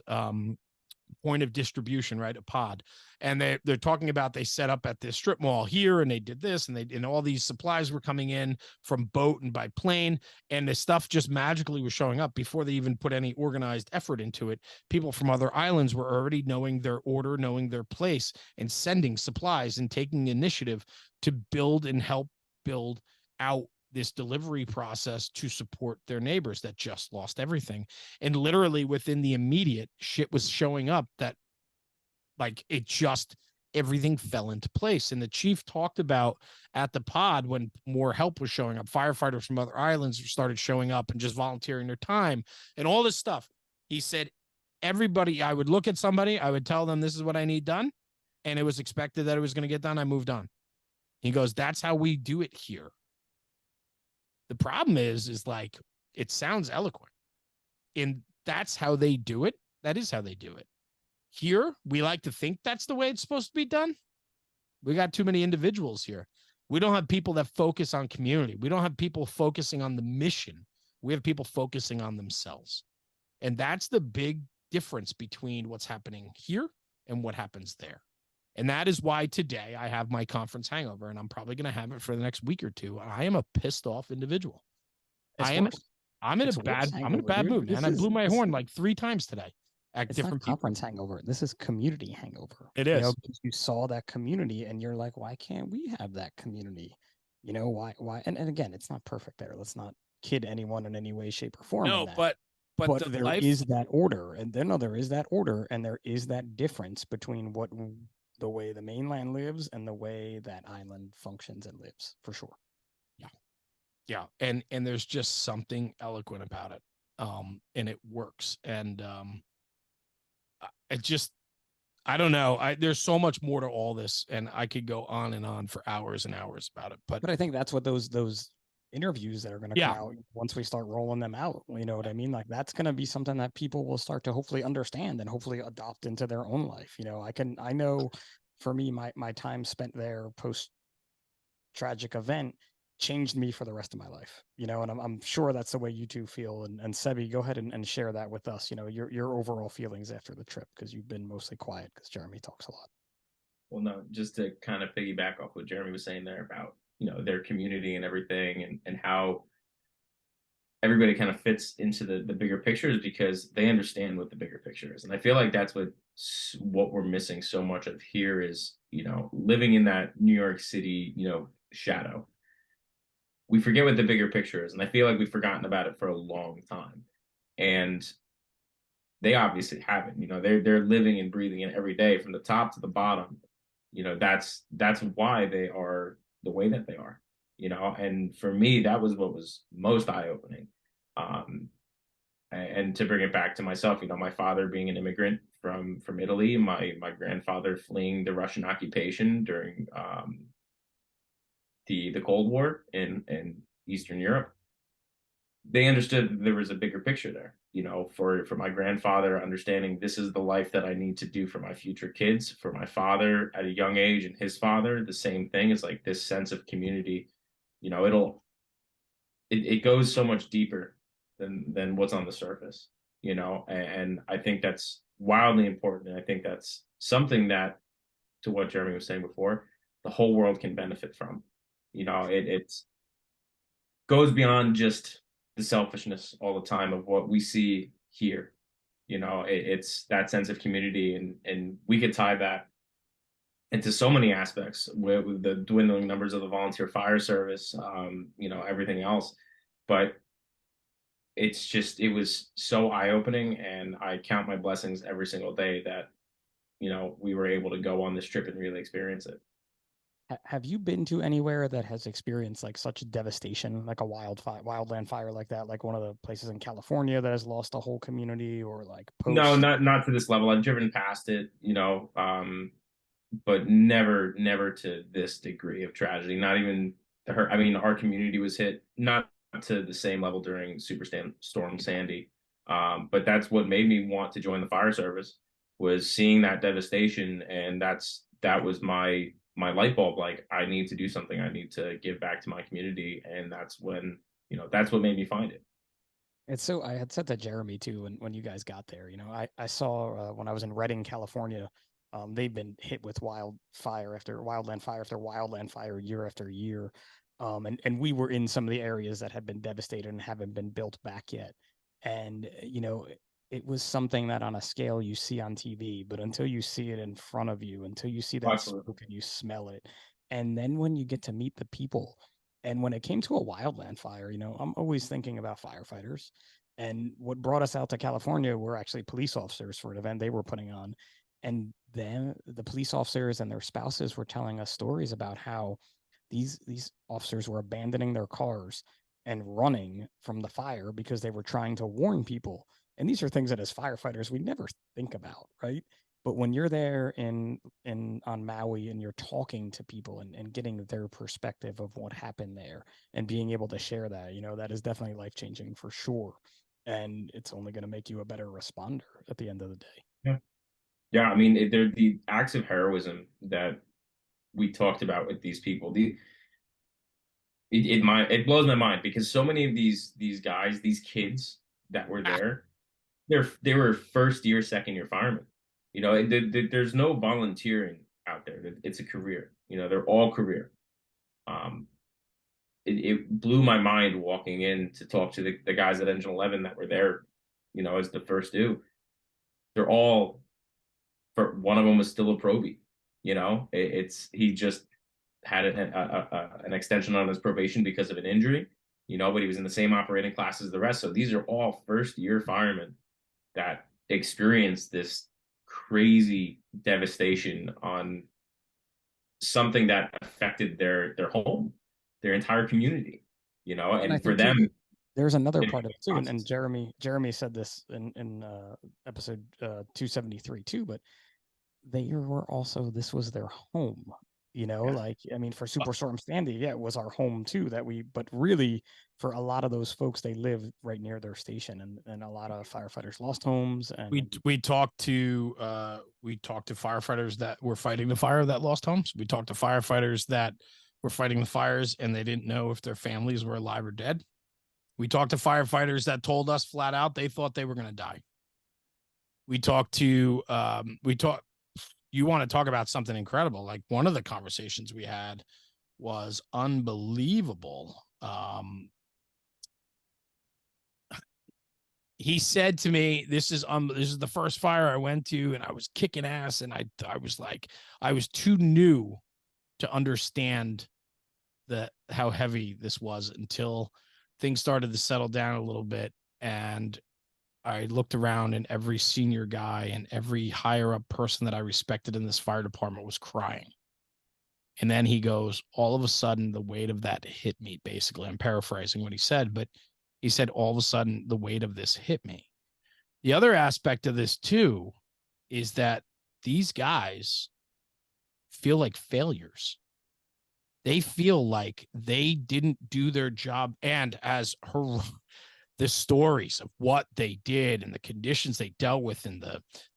point of distribution, right? A pod. And they're talking about, they set up at this strip mall here, and they did this, and all these supplies were coming in from boat and by plane, and the stuff just magically was showing up before they even put any organized effort into it. People from other islands were already knowing their order, knowing their place, and sending supplies and taking initiative to build and help build out this delivery process to support their neighbors that just lost everything. And literally within the immediate, shit was showing up that, like, it just, everything fell into place. And the chief talked about at the pod, when more help was showing up, firefighters from other islands started showing up and just volunteering their time and all this stuff. He said, everybody, I would look at somebody, I would tell them this is what I need done, and it was expected that it was going to get done. I moved on. He goes, that's how we do it here. The problem is like, it sounds eloquent, and that's how they do it. That is how they do it. Here, we like to think that's the way it's supposed to be done. We got too many individuals here. We don't have people that focus on community. We don't have people focusing on the mission. We have people focusing on themselves. And that's the big difference between what's happening here and what happens there. And that is why today I have my conference hangover, and I'm probably going to have it for the next week or two. I am a pissed off individual. I'm in a bad mood, man. I blew my horn like 3 times today at different people. Conference hangover. This is community hangover. It is. Because you saw that community, and you're like, why can't we have that community? Why? And again, it's not perfect there. Let's not kid anyone in any way, shape, or form. No, but there is that order, and there is that order, and there is that difference between the way the mainland lives and the way that island functions and lives, for sure. Yeah. And there's just something eloquent about it. And it works. And it just, I don't know. There's so much more to all this, and I could go on and on for hours and hours about it. But I think that's what those interviews that are going to come out once we start rolling them out, you know what I mean? Like, that's going to be something that people will start to hopefully understand and hopefully adopt into their own life. I know for me, my time spent there post tragic event changed me for the rest of my life, and I'm sure that's the way you two feel. And Sebi, go ahead and share that with us, your overall feelings after the trip, because you've been mostly quiet because Jeremy talks a lot. Well, no, just to kind of piggyback off what Jeremy was saying there about, their community and everything, and how everybody kind of fits into the bigger picture is because they understand what the bigger picture is. And I feel like that's what we're missing so much of here is, living in that New York City, shadow. We forget what the bigger picture is. And I feel like we've forgotten about it for a long time. And they obviously haven't, they're living and breathing it every day from the top to the bottom. That's why they are the way that they are, and for me, that was what was most eye-opening. And to bring it back to myself, my father being an immigrant from Italy, my grandfather fleeing the Russian occupation during the Cold War in Eastern Europe. They understood that there was a bigger picture there, for my grandfather understanding this is the life that I need to do for my future kids, for my father at a young age and his father, the same thing. It's like this sense of community, it goes so much deeper than what's on the surface, and I think that's wildly important. And I think that's something that, to what Jeremy was saying before, the whole world can benefit from. It's goes beyond just the selfishness all the time of what we see here. It's that sense of community, and we could tie that into so many aspects with the dwindling numbers of the volunteer fire service, everything else. But it was so eye-opening, and I count my blessings every single day that, we were able to go on this trip and really experience it. Have you been to anywhere that has experienced like such devastation, like a wildland fire like that, like one of the places in California that has lost a whole community, or like No, post? not to this level. I've driven past it, but never to this degree of tragedy. Not even I mean, our community was hit, not to the same level during Superstorm Sandy. But that's what made me want to join the fire service, was seeing that devastation, and that was my light bulb. Like, I need to do something. I need to give back to my community, and that's when that's what made me find it. It's so, I had said to Jeremy too when you guys got there. I saw when I was in Redding, California, they've been hit with wildland fire year after year, and we were in some of the areas that had been devastated and haven't been built back yet. And it was something that on a scale you see on TV, but until you see it in front of you, until you see that Absolutely. smoke and you smell it, and then when you get to meet the people. And when it came to a wildland fire, I'm always thinking about firefighters. And what brought us out to California were actually police officers for an event they were putting on. And then the police officers and their spouses were telling us stories about how these officers were abandoning their cars and running from the fire because they were trying to warn people. And these are things that as firefighters we never think about, right? But when you're there in on Maui and you're talking to people and getting their perspective of what happened there and being able to share that, that is definitely life changing for sure. And it's only going to make you a better responder at the end of the day. Yeah. Yeah, I mean, they're the acts of heroism that we talked about with these people. It blows my mind, because so many of these guys, these kids that were there, they were first year, second year firemen. There's no volunteering out there. It's a career. They're all career. Um, it blew my mind walking in to talk to the guys at Engine 11 that were there, as the first due. They're all, for one of them was still a probie. He just had an extension on his probation because of an injury, but he was in the same operating class as the rest. So these are all first year firemen that experienced this crazy devastation on something that affected their home, their entire community, and for them, there's another part of it too. And Jeremy said this in episode 273 too, but this was their home. Like, I mean, for Superstorm Sandy, yeah, it was our home too, but really for a lot of those folks, they live right near their station, and a lot of firefighters lost homes. And we talked to firefighters that were fighting the fire that lost homes. We talked to firefighters that were fighting the fires and they didn't know if their families were alive or dead. We talked to firefighters that told us flat out they thought they were going to die. You want to talk about something incredible. Like, one of the conversations we had was unbelievable. he said to me, this is the first fire I went to, and I was kicking ass, and I was like, I was too new to understand how heavy this was until things started to settle down a little bit, and I looked around, and every senior guy and every higher up person that I respected in this fire department was crying. And then he goes, all of a sudden, the weight of that hit me. Basically, I'm paraphrasing what he said, but he said, all of a sudden, the weight of this hit me. The other aspect of this, too, is that these guys feel like failures. They feel like they didn't do their job. And as the stories of what they did and the conditions they dealt with and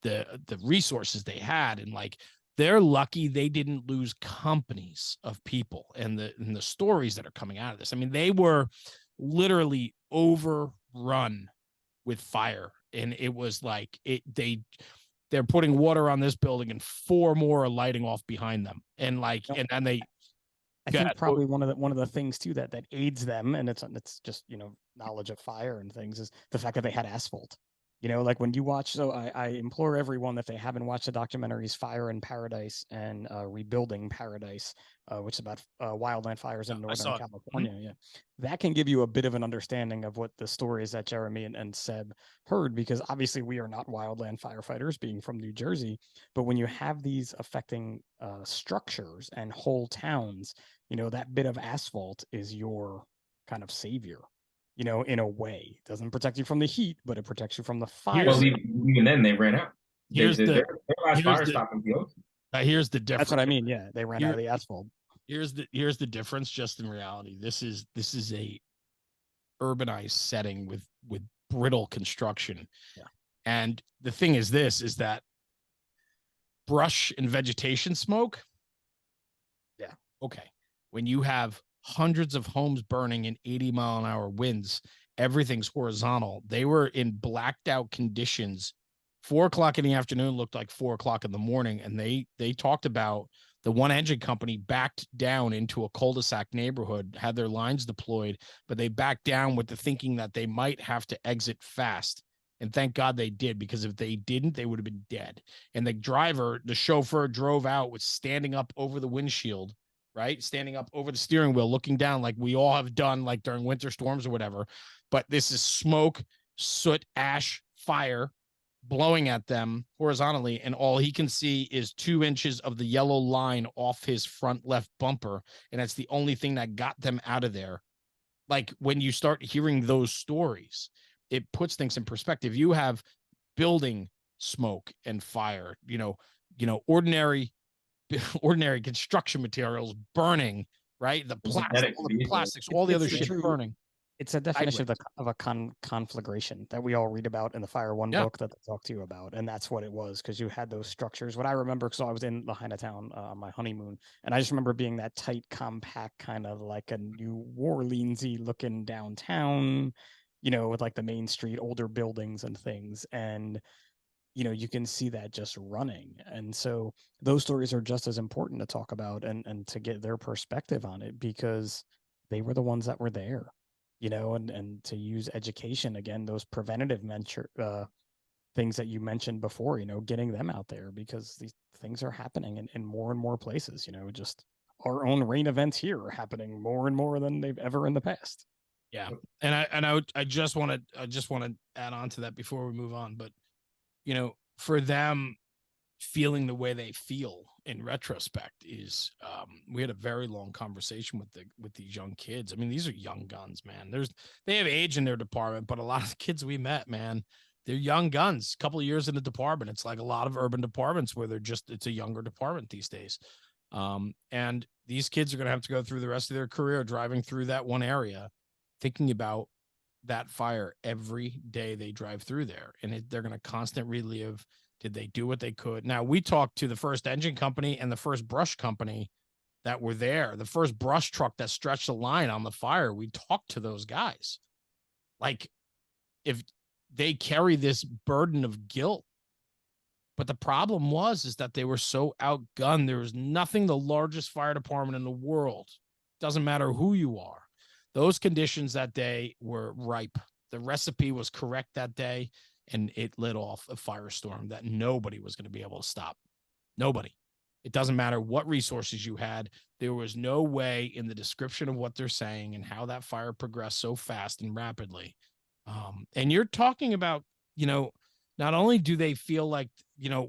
the resources they had, and like, they're lucky they didn't lose companies of people, and the stories that are coming out of this. I mean, they were literally overrun with fire, and it was like they're putting water on this building and 4 more are lighting off behind them, and like, and they. I think probably one of the things too that aids them, and it's just, you know, knowledge of fire and things, is the fact that they had asphalt. You know, like when you watch, so I implore everyone, if they haven't watched the documentaries Fire in Paradise and Rebuilding Paradise, which is about wildland fires in Northern California. Yeah, that can give you a bit of an understanding of what the stories that Jeremy and Seb heard, because obviously we are not wildland firefighters, being from New Jersey. But when you have these affecting structures and whole towns, you know, that bit of asphalt is your kind of savior. You know, in a way, it doesn't protect you from the heat, but it protects you from the fire. Well, even then they ran out. Their last fire stop in the ocean. Here's the difference. That's what I mean. Yeah, they ran out of the asphalt. Here's the difference. Just in reality, this is a urbanized setting with brittle construction. Yeah. And the thing is, this is that brush and vegetation smoke. Yeah. Okay. When you have hundreds of homes burning in 80-mile-an-hour winds, everything's horizontal. They were in blacked out conditions. 4:00 in the afternoon looked like 4:00 in the morning. And they talked about the one engine company backed down into a cul-de-sac neighborhood, had their lines deployed, but they backed down with the thinking that they might have to exit fast. And thank God they did, because if they didn't, they would have been dead. And the chauffeur drove out, was standing up over the windshield, right? Standing up over the steering wheel, looking down, like we all have done, like during winter storms or whatever. But this is smoke, soot, ash, fire blowing at them horizontally. And all he can see is 2 inches of the yellow line off his front left bumper. And that's the only thing that got them out of there. Like, when you start hearing those stories, it puts things in perspective. You have building smoke and fire, you know, ordinary construction materials burning, right? The plastics, all the other shit burning. It's a definition of a conflagration that we all read about in the Fire One book that they talk to you about. And that's what it was, because you had those structures. What I remember, because I was in Lahaina town on my honeymoon, and I just remember being that tight, compact, kind of like a New Orleans-y looking downtown, you know, with like the main street, older buildings and things. And you know, you can see that just running. And so those stories are just as important to talk about and to get their perspective on it, because they were the ones that were there, you know, and to use education, again, those preventative things that you mentioned before, you know, getting them out there, because these things are happening in more and more places. You know, just our own rain events here are happening more and more than they've ever in the past. Yeah. And I just want to add on to that before we move on. But you know, for them feeling the way they feel in retrospect is, we had a very long conversation with these young kids. I mean, these are young guns, man. They have age in their department, but a lot of the kids we met, man, they're young guns. A couple of years in the department. It's like a lot of urban departments where it's a younger department these days. And these kids are going to have to go through the rest of their career driving through that one area, thinking about that fire every day they drive through there. And they're going to constantly relive, did they do what they could? Now, we talked to the first engine company and the first brush company that were there, the first brush truck that stretched the line on the fire. We talked to those guys. Like, if they carry this burden of guilt, but the problem is that they were so outgunned. There was nothing the largest fire department in the world, doesn't matter who you are. Those conditions that day were ripe The recipe was correct that day, and it lit off a firestorm that nobody was going to be able to stop. Nobody. It doesn't matter what resources you had. There was no way in the description of what they're saying and how that fire progressed so fast and rapidly. And you're talking about, not only do they feel like,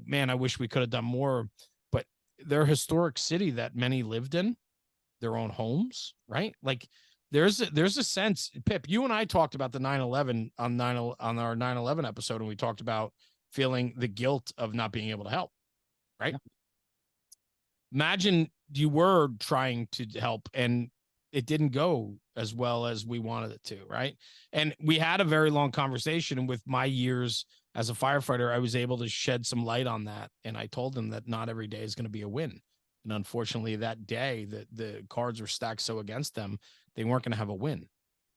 man, I wish we could have done more, but their historic city that many lived in, their own homes, right? Like there's a sense, Pip, you and I talked about the 9/11 on our 9/11 episode, and we talked about feeling the guilt of not being able to help, right? Yeah. Imagine you were trying to help and it didn't go as well as we wanted it to, right? And we had a very long conversation, and with my years as a firefighter, I was able to shed some light on that. And I told them that not every day is going to be a win. And unfortunately, that day, the cards were stacked so against them, they weren't going to have a win.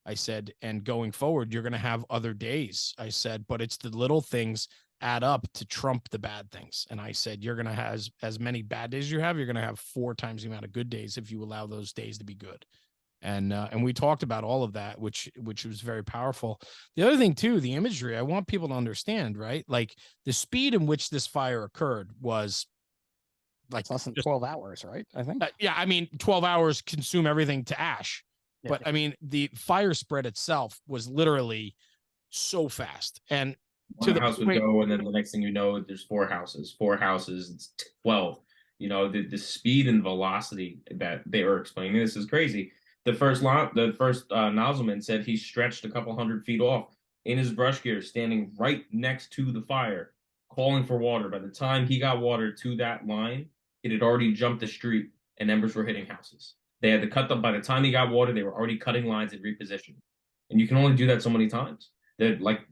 I said, and going forward, you're going to have other days. I said, but it's the little things add up to trump the bad things. And I said, you're going to have as many bad days you have, you're going to have 4 times the amount of good days if you allow those days to be good. And we talked about all of that, which was very powerful. The other thing too, the imagery, I want people to understand, right? Like the speed in which this fire occurred was like less than 12 hours, right? I think. Yeah. I mean, 12 hours consume everything to ash. Yeah. But I mean, the fire spread itself was literally so fast. And one house would go, and then the next thing you know, there's 4 houses, it's 12. The speed and velocity that they were explaining, this is crazy. The first nozzleman said he stretched a couple 100 feet off in his brush gear, standing right next to the fire, calling for water. By the time he got water to that line, it had already jumped the street and embers were hitting houses. They had to cut them. By the time he got water, they were already cutting lines and repositioning. And you can only do that so many times. That, like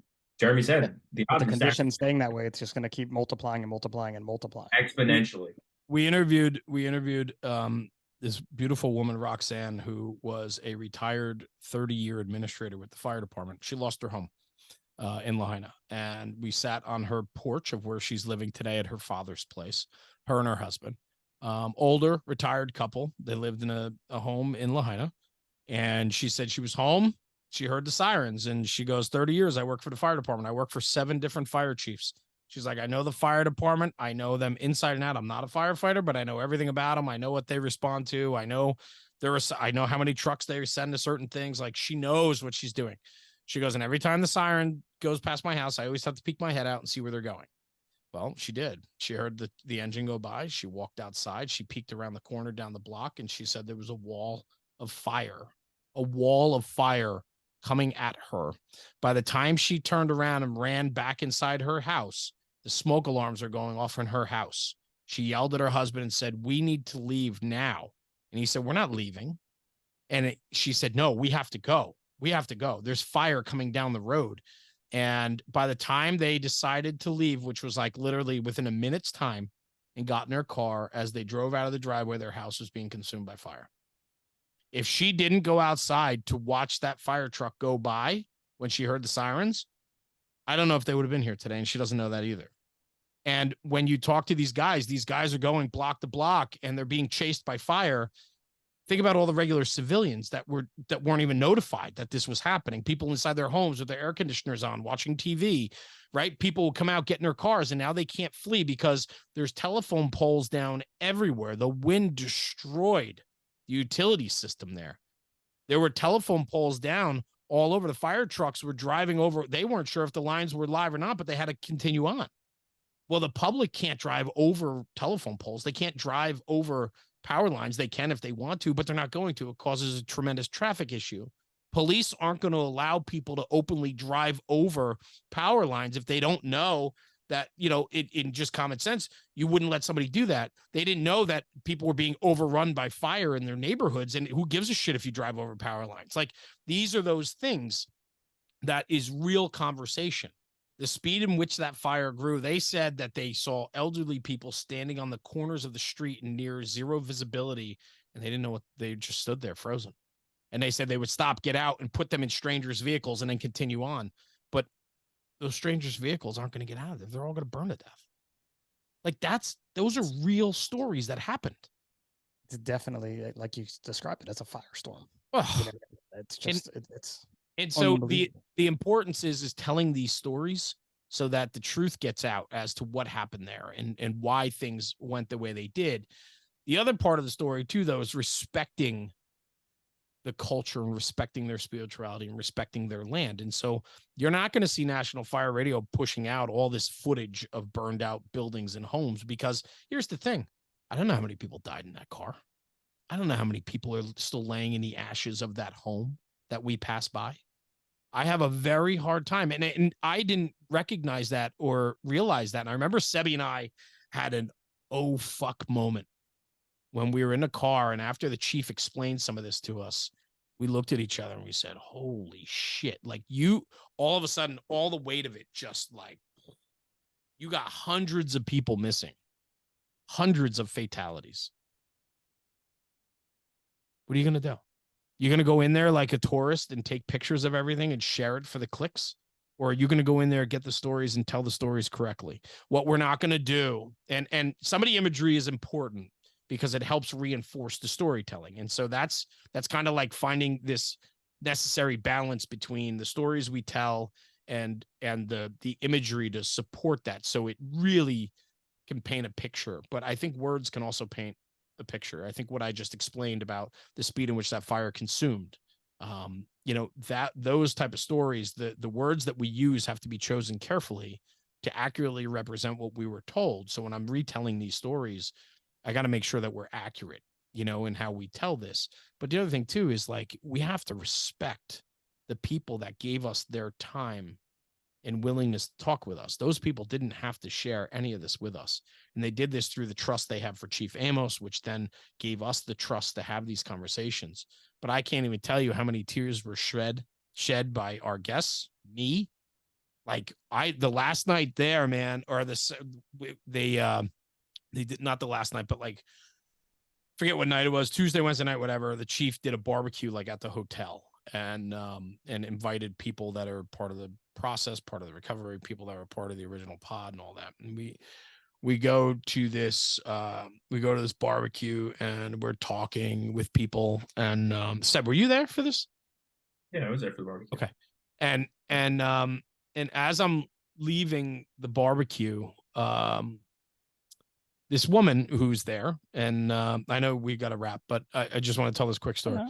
Jeremy said, the conditions staying that way, it's just going to keep multiplying and multiplying and multiplying exponentially. We interviewed this beautiful woman, Roxanne, who was a retired 30-year administrator with the fire department. She lost her home in Lahaina, and we sat on her porch of where she's living today at her father's place, her and her husband. Older, retired couple. They lived in a home in Lahaina, and she said she was home. She heard the sirens, and she goes, 30 years, I work for the fire department. I work for 7 different fire chiefs. She's like, I know the fire department. I know them inside and out. I'm not a firefighter, but I know everything about them. I know what they respond to. I know I know how many trucks they send to certain things. Like, she knows what she's doing. She goes, and every time the siren goes past my house, I always have to peek my head out and see where they're going. Well, she did. She heard the engine go by. She walked outside. She peeked around the corner down the block, and she said there was a wall of fire coming at her. By the time she turned around and ran back inside her house, the smoke alarms are going off in her house. She yelled at her husband and said, we need to leave now. And he said, we're not leaving. And she said, no, we have to go. We have to go. There's fire coming down the road. And by the time they decided to leave, which was like literally within a minute's time, and got in their car, as they drove out of the driveway, their house was being consumed by fire. If she didn't go outside to watch that fire truck go by when she heard the sirens, I don't know if they would have been here today, and she doesn't know that either. And when you talk to these guys are going block to block, and they're being chased by fire. Think about all the regular civilians that weren't even notified that this was happening. People inside their homes with their air conditioners on, watching TV, right? People will come out, get in their cars, and now they can't flee because there's telephone poles down everywhere. The wind destroyed the utility system there. There were telephone poles down all over. The fire trucks were driving over. They weren't sure if the lines were live or not, but they had to continue on. Well, the public can't drive over telephone poles. They can't drive over power lines. They can if they want to, but they're not going to. It causes a tremendous traffic issue. Police aren't going to allow people to openly drive over power lines if they don't know that, in just common sense, you wouldn't let somebody do that. They didn't know that people were being overrun by fire in their neighborhoods. And who gives a shit if you drive over power lines? Like, these are those things that is real conversation. The speed in which that fire grew, they said that they saw elderly people standing on the corners of the street in near zero visibility, and they didn't know what, they just stood there frozen. And they said they would stop, get out, and put them in strangers' vehicles and then continue on. But those strangers' vehicles aren't going to get out of there. They're all going to burn to death. Like, those are real stories that happened. It's definitely, like you described it, as a firestorm. Oh, it's just, it's And so the Unbelievable. importance is telling these stories so that the truth gets out as to what happened there and why things went the way they did. The other part of the story too, though, is respecting the culture and respecting their spirituality and respecting their land. And so you're not going to see National Fire Radio pushing out all this footage of burned out buildings and homes, because here's the thing. I don't know how many people died in that car. I don't know how many people are still laying in the ashes of that home that we passed by. I have a very hard time. And I didn't recognize that or realize that. And I remember Sebi and I had an oh fuck moment when we were in the car, and after the chief explained some of this to us, we looked at each other and we said, holy shit. Like, you, all of a sudden, all the weight of it, just like, you got hundreds of people missing, hundreds of fatalities. What are you going to do? You're going to go in there like a tourist and take pictures of everything and share it for the clicks? Or are you going to go in there, get the stories and tell the stories correctly? What we're not going to do, and some of the imagery is important because it helps reinforce the storytelling. And so that's kind of like finding this necessary balance between the stories we tell and the imagery to support that, so it really can paint a picture. But I think words can also paint a picture. I think what I just explained about the speed in which that fire consumed, that those type of stories, the words that we use have to be chosen carefully to accurately represent what we were told. So when I'm retelling these stories, I got to make sure that we're accurate, in how we tell this. But the other thing too is, like, we have to respect the people that gave us their time and willingness to talk with us. Those people didn't have to share any of this with us. And they did this through the trust they have for Chief Amos, which then gave us the trust to have these conversations. But I can't even tell you how many tears were shed by our guests, me. Like, the last night there, man, or they did not the last night, but like, forget what night it was, Tuesday, Wednesday night, whatever. The chief did a barbecue like at the hotel, and invited people that are part of the process, part of the recovery, people that were part of the original pod and all that. And we go to this barbecue and we're talking with people. And Seb, were you there for this? Yeah, I was there for the barbecue. Okay. And as I'm leaving the barbecue, this woman who's there, and I know we got to wrap, but I just want to tell this quick story.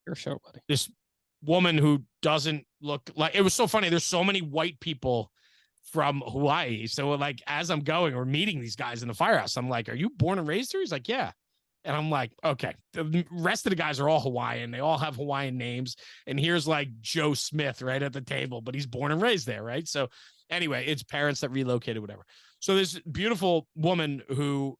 Your show, buddy. This woman who doesn't look like, it was so funny. There's so many white people from Hawaii. So like, as I'm going, we're meeting these guys in the firehouse. I'm like, are you born and raised here? He's like, yeah. And I'm like, okay. The rest of the guys are all Hawaiian. They all have Hawaiian names. And here's like Joe Smith right at the table, but he's born and raised there, right? So anyway, it's parents that relocated, whatever. So this beautiful woman who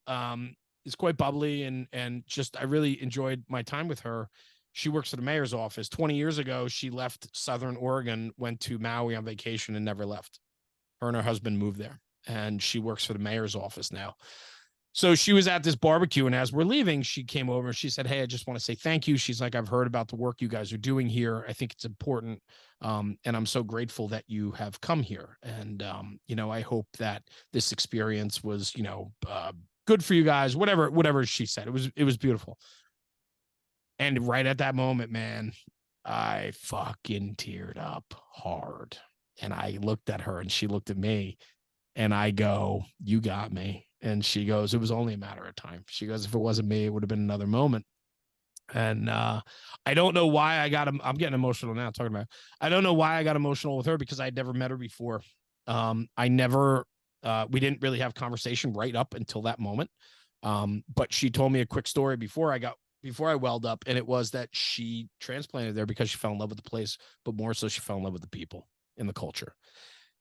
is quite bubbly and just, I really enjoyed my time with her. She works for the mayor's office. 20 years ago, she left Southern Oregon, went to Maui on vacation and never left. Her and her husband moved there, and she works for the mayor's office now. So she was at this barbecue, and as we're leaving, she came over and she said, hey, I just want to say thank you. She's like, I've heard about the work you guys are doing here. I think it's important. And I'm so grateful that you have come here. And, I hope that this experience was, good for you guys, whatever she said. It was beautiful. And right at that moment, man, I fucking teared up hard. And I looked at her and she looked at me, and I go, you got me. And she goes, it was only a matter of time. She goes, if it wasn't me, it would have been another moment. And I don't know why I'm getting emotional now talking about it. I don't know why I got emotional with her, because I'd never met her before. We didn't really have conversation right up until that moment. But she told me a quick story before I welled up. And it was that she transplanted there because she fell in love with the place, but more so she fell in love with the people in the culture.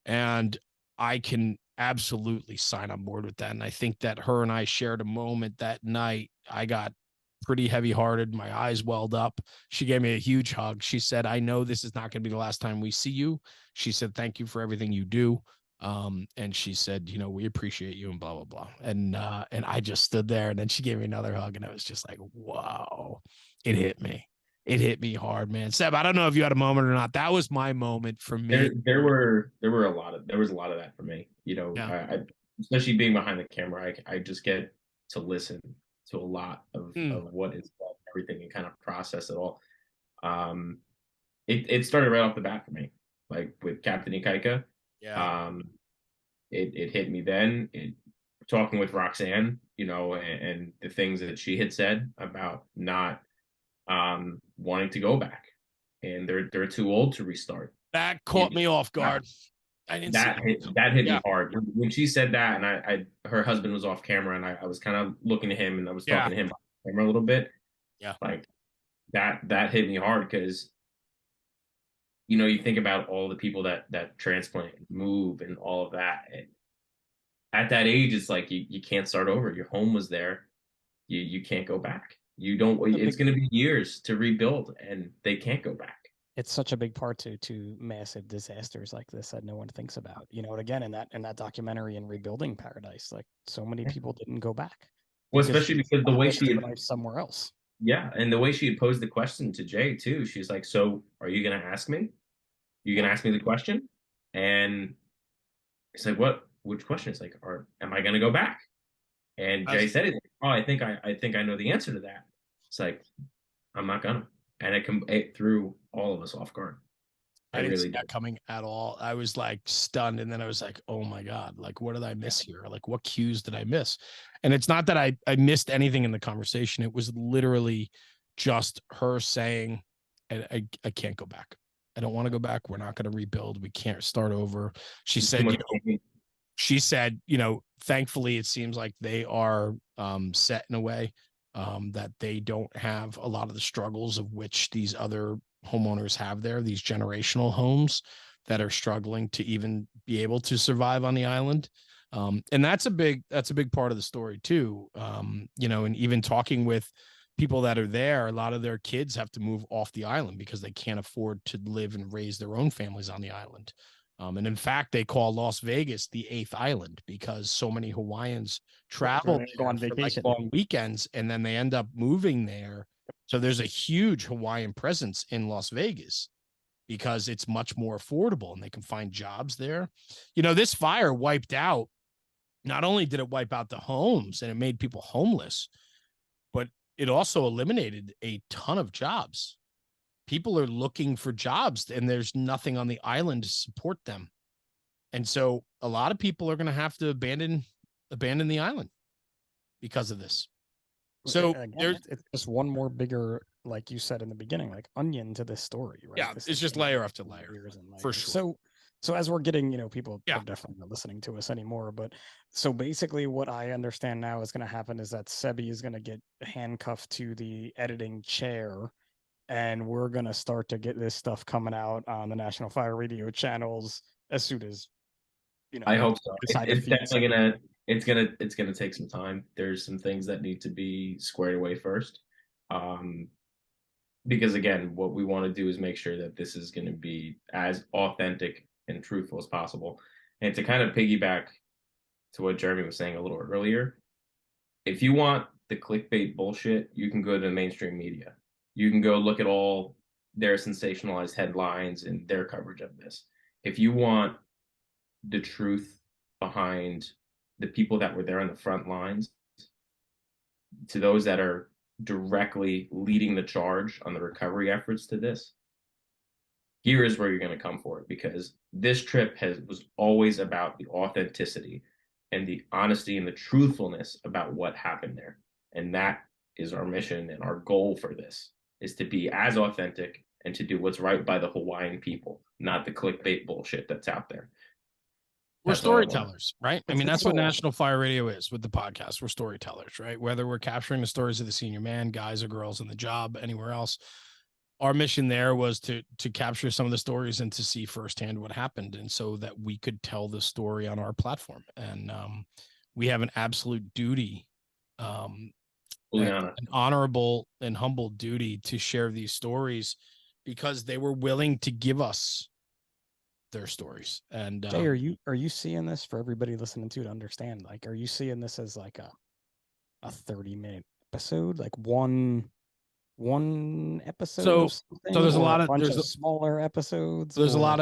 And I can absolutely sign on board with that. And I think that her and I shared a moment that night. I got pretty heavy hearted. My eyes welled up. She gave me a huge hug. She said, I know this is not going to be the last time we see you. She said, thank you for everything you do. And she said, we appreciate you and blah, blah, blah. And I just stood there, and then she gave me another hug, and I was just like, wow, it hit me. It hit me hard, man. Seb, I don't know if you had a moment or not. That was my moment for me. There was a lot of that for me. Yeah. I especially being behind the camera, I just get to listen to a lot of what is everything and kind of process it all. it started right off the bat for me, like with Captain Ikaika. Yeah. It hit me then. Talking with Roxanne, and the things that she had said about not wanting to go back, and they're too old to restart. That caught And me off guard. I didn't see that hit Yeah. me hard when she said that, and her husband was off camera, and I was kind of looking at him, and I was Yeah. talking to him off camera a little bit. Yeah. Like that hit me hard because you think about all the people that transplant, move, and all of that. And at that age, it's like you can't start over. Your home was there. You can't go back. You don't. It's going to be years to rebuild, and they can't go back. It's such a big part to massive disasters like this that no one thinks about. And again, in that documentary in Rebuilding Paradise, like so many people didn't go back. Well, especially because the way she had life somewhere else. Yeah, and the way she had posed the question to Jay too, she's like, "So, are you going to ask me? You going to ask me the question?" And it's like, "What? Which question?" It's like, am I going to go back?" And Jay said it. Oh, I think I know the answer to that. It's like, I'm not gonna, and it threw all of us off guard. I didn't see that coming at all. I was like stunned, and then I was like, "Oh my god! Like, what did I miss here? Like, what cues did I miss?" And it's not that I missed anything in the conversation. It was literally just her saying, "I can't go back. I don't want to go back. We're not going to rebuild. We can't start over." She said, thankfully, it seems like they are set in a way that they don't have a lot of the struggles of which these other homeowners have there, these generational homes that are struggling to even be able to survive on the island. And that's a big part of the story too. And even talking with people that are there, a lot of their kids have to move off the island because they can't afford to live and raise their own families on the island. And in fact, they call Las Vegas the 8th island because so many Hawaiians travel go on vacation, long weekends, and then they end up moving there. So there's a huge Hawaiian presence in Las Vegas because it's much more affordable and they can find jobs there. This fire wiped out. Not only did it wipe out the homes and it made people homeless, but it also eliminated a ton of jobs. People are looking for jobs and there's nothing on the island to support them. And so a lot of people are going to have to abandon the island because of this. So again, it's just one more bigger, like you said in the beginning, like onion to this story, right? Yeah, it's just layer after layer, for sure. So as we're getting, people are definitely not listening to us anymore. But so basically what I understand now is going to happen is that Sebi is going to get handcuffed to the editing chair, and we're going to start to get this stuff coming out on the National Fire Radio channels as soon as, I hope so. It's definitely it's gonna take some time. There's some things that need to be squared away first. Because again, what we want to do is make sure that this is going to be as authentic and truthful as possible. And to kind of piggyback to what Jeremy was saying a little earlier, if you want the clickbait bullshit, you can go to the mainstream media. You can go look at all their sensationalized headlines and their coverage of this. If you want the truth behind the people that were there on the front lines, to those that are directly leading the charge on the recovery efforts to this, here is where you're going to come for it, because this trip was always about the authenticity and the honesty and the truthfulness about what happened there. And that is our mission, and our goal for this is to be as authentic and to do what's right by the Hawaiian people, not the clickbait bullshit that's out there. We're storytellers, right? I mean, that's what National Fire Radio is with the podcast. We're storytellers, right? Whether we're capturing the stories of the senior man, guys or girls in the job, anywhere else. Our mission there was to capture some of the stories and to see firsthand what happened, and so that we could tell the story on our platform. And we have an absolute duty, an honorable and humble duty to share these stories because they were willing to give us their stories. And Jay, are you seeing this, for everybody listening to understand, like, are you seeing this as like a 30-minute episode, like one episode? So there's a lot of smaller episodes. There's a lot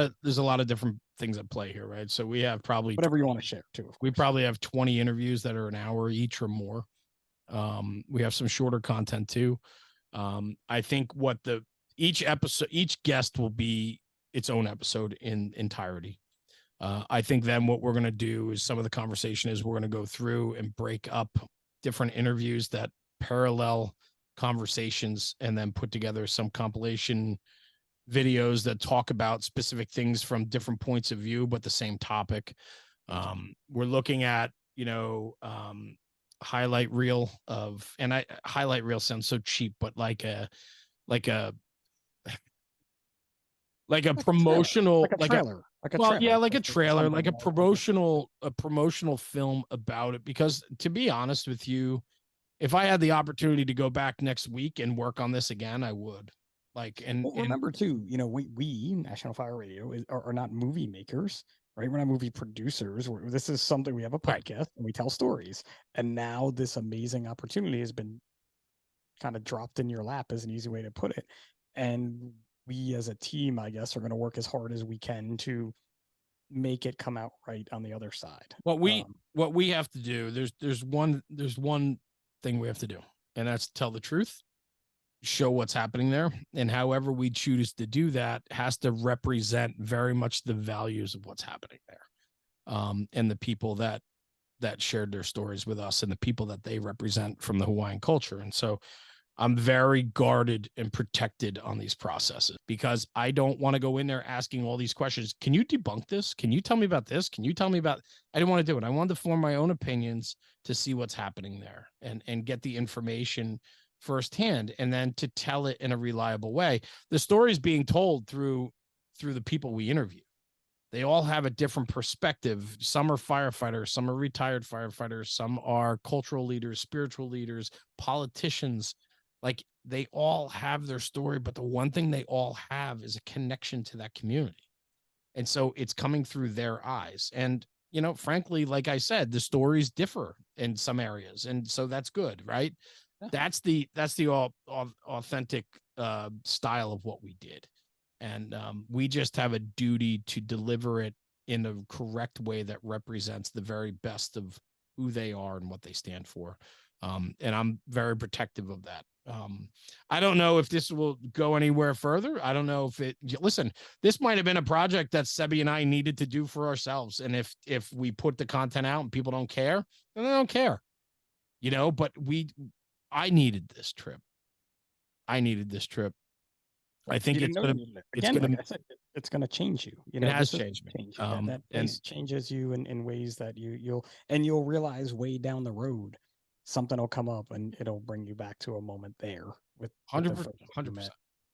of different things at play here, right? So we have probably whatever you want to share too. We probably have 20 interviews that are an hour each or more. We have some shorter content too. I think what the each guest will be its own episode in entirety. I think then what we're going to do is some of the conversation is we're going to go through and break up different interviews that parallel conversations and then put together some compilation videos that talk about specific things from different points of view, but the same topic. We're looking at, highlight reel of, and highlight reel sounds so cheap, but like a promotional, like a trailer, like a trailer, like a promotional film about it. Because to be honest with you, if I had the opportunity to go back next week and work on this again, I would. Remember too, we National Fire Radio are not movie makers, right? We're not movie producers. This is something, we have a podcast and we tell stories. And now this amazing opportunity has been kind of dropped in your lap, is an easy way to put it. And we as a team, I guess, are going to work as hard as we can to make it come out right on the other side. What we have to do, there's one thing we have to do, and that's tell the truth, show what's happening there, and however we choose to do that has to represent very much the values of what's happening there, and the people that shared their stories with us and the people that they represent from the Hawaiian culture. And so I'm very guarded and protected on these processes because I don't want to go in there asking all these questions. Can you debunk this? Can you tell me about this? Can you tell me about, I didn't want to do it. I wanted to form my own opinions to see what's happening there and get the information firsthand, and then to tell it in a reliable way. The story is being told through the people we interview. They all have a different perspective. Some are firefighters, some are retired firefighters, some are cultural leaders, spiritual leaders, politicians. Like, they all have their story, but the one thing they all have is a connection to that community. And so it's coming through their eyes. And, frankly, like I said, the stories differ in some areas. And so that's good, right? Yeah. That's the authentic style of what we did. And we just have a duty to deliver it in a correct way that represents the very best of who they are and what they stand for. And I'm very protective of that. I don't know if this will go anywhere further. I don't know if listen, this might have been a project that Sebi and I needed to do for ourselves. And if we put the content out and people don't care, then they don't care, but I needed this trip. I think it's going to change you. It has changed me. That place changes you in ways that you'll realize way down the road, something will come up and it'll bring you back to a moment there with 100%.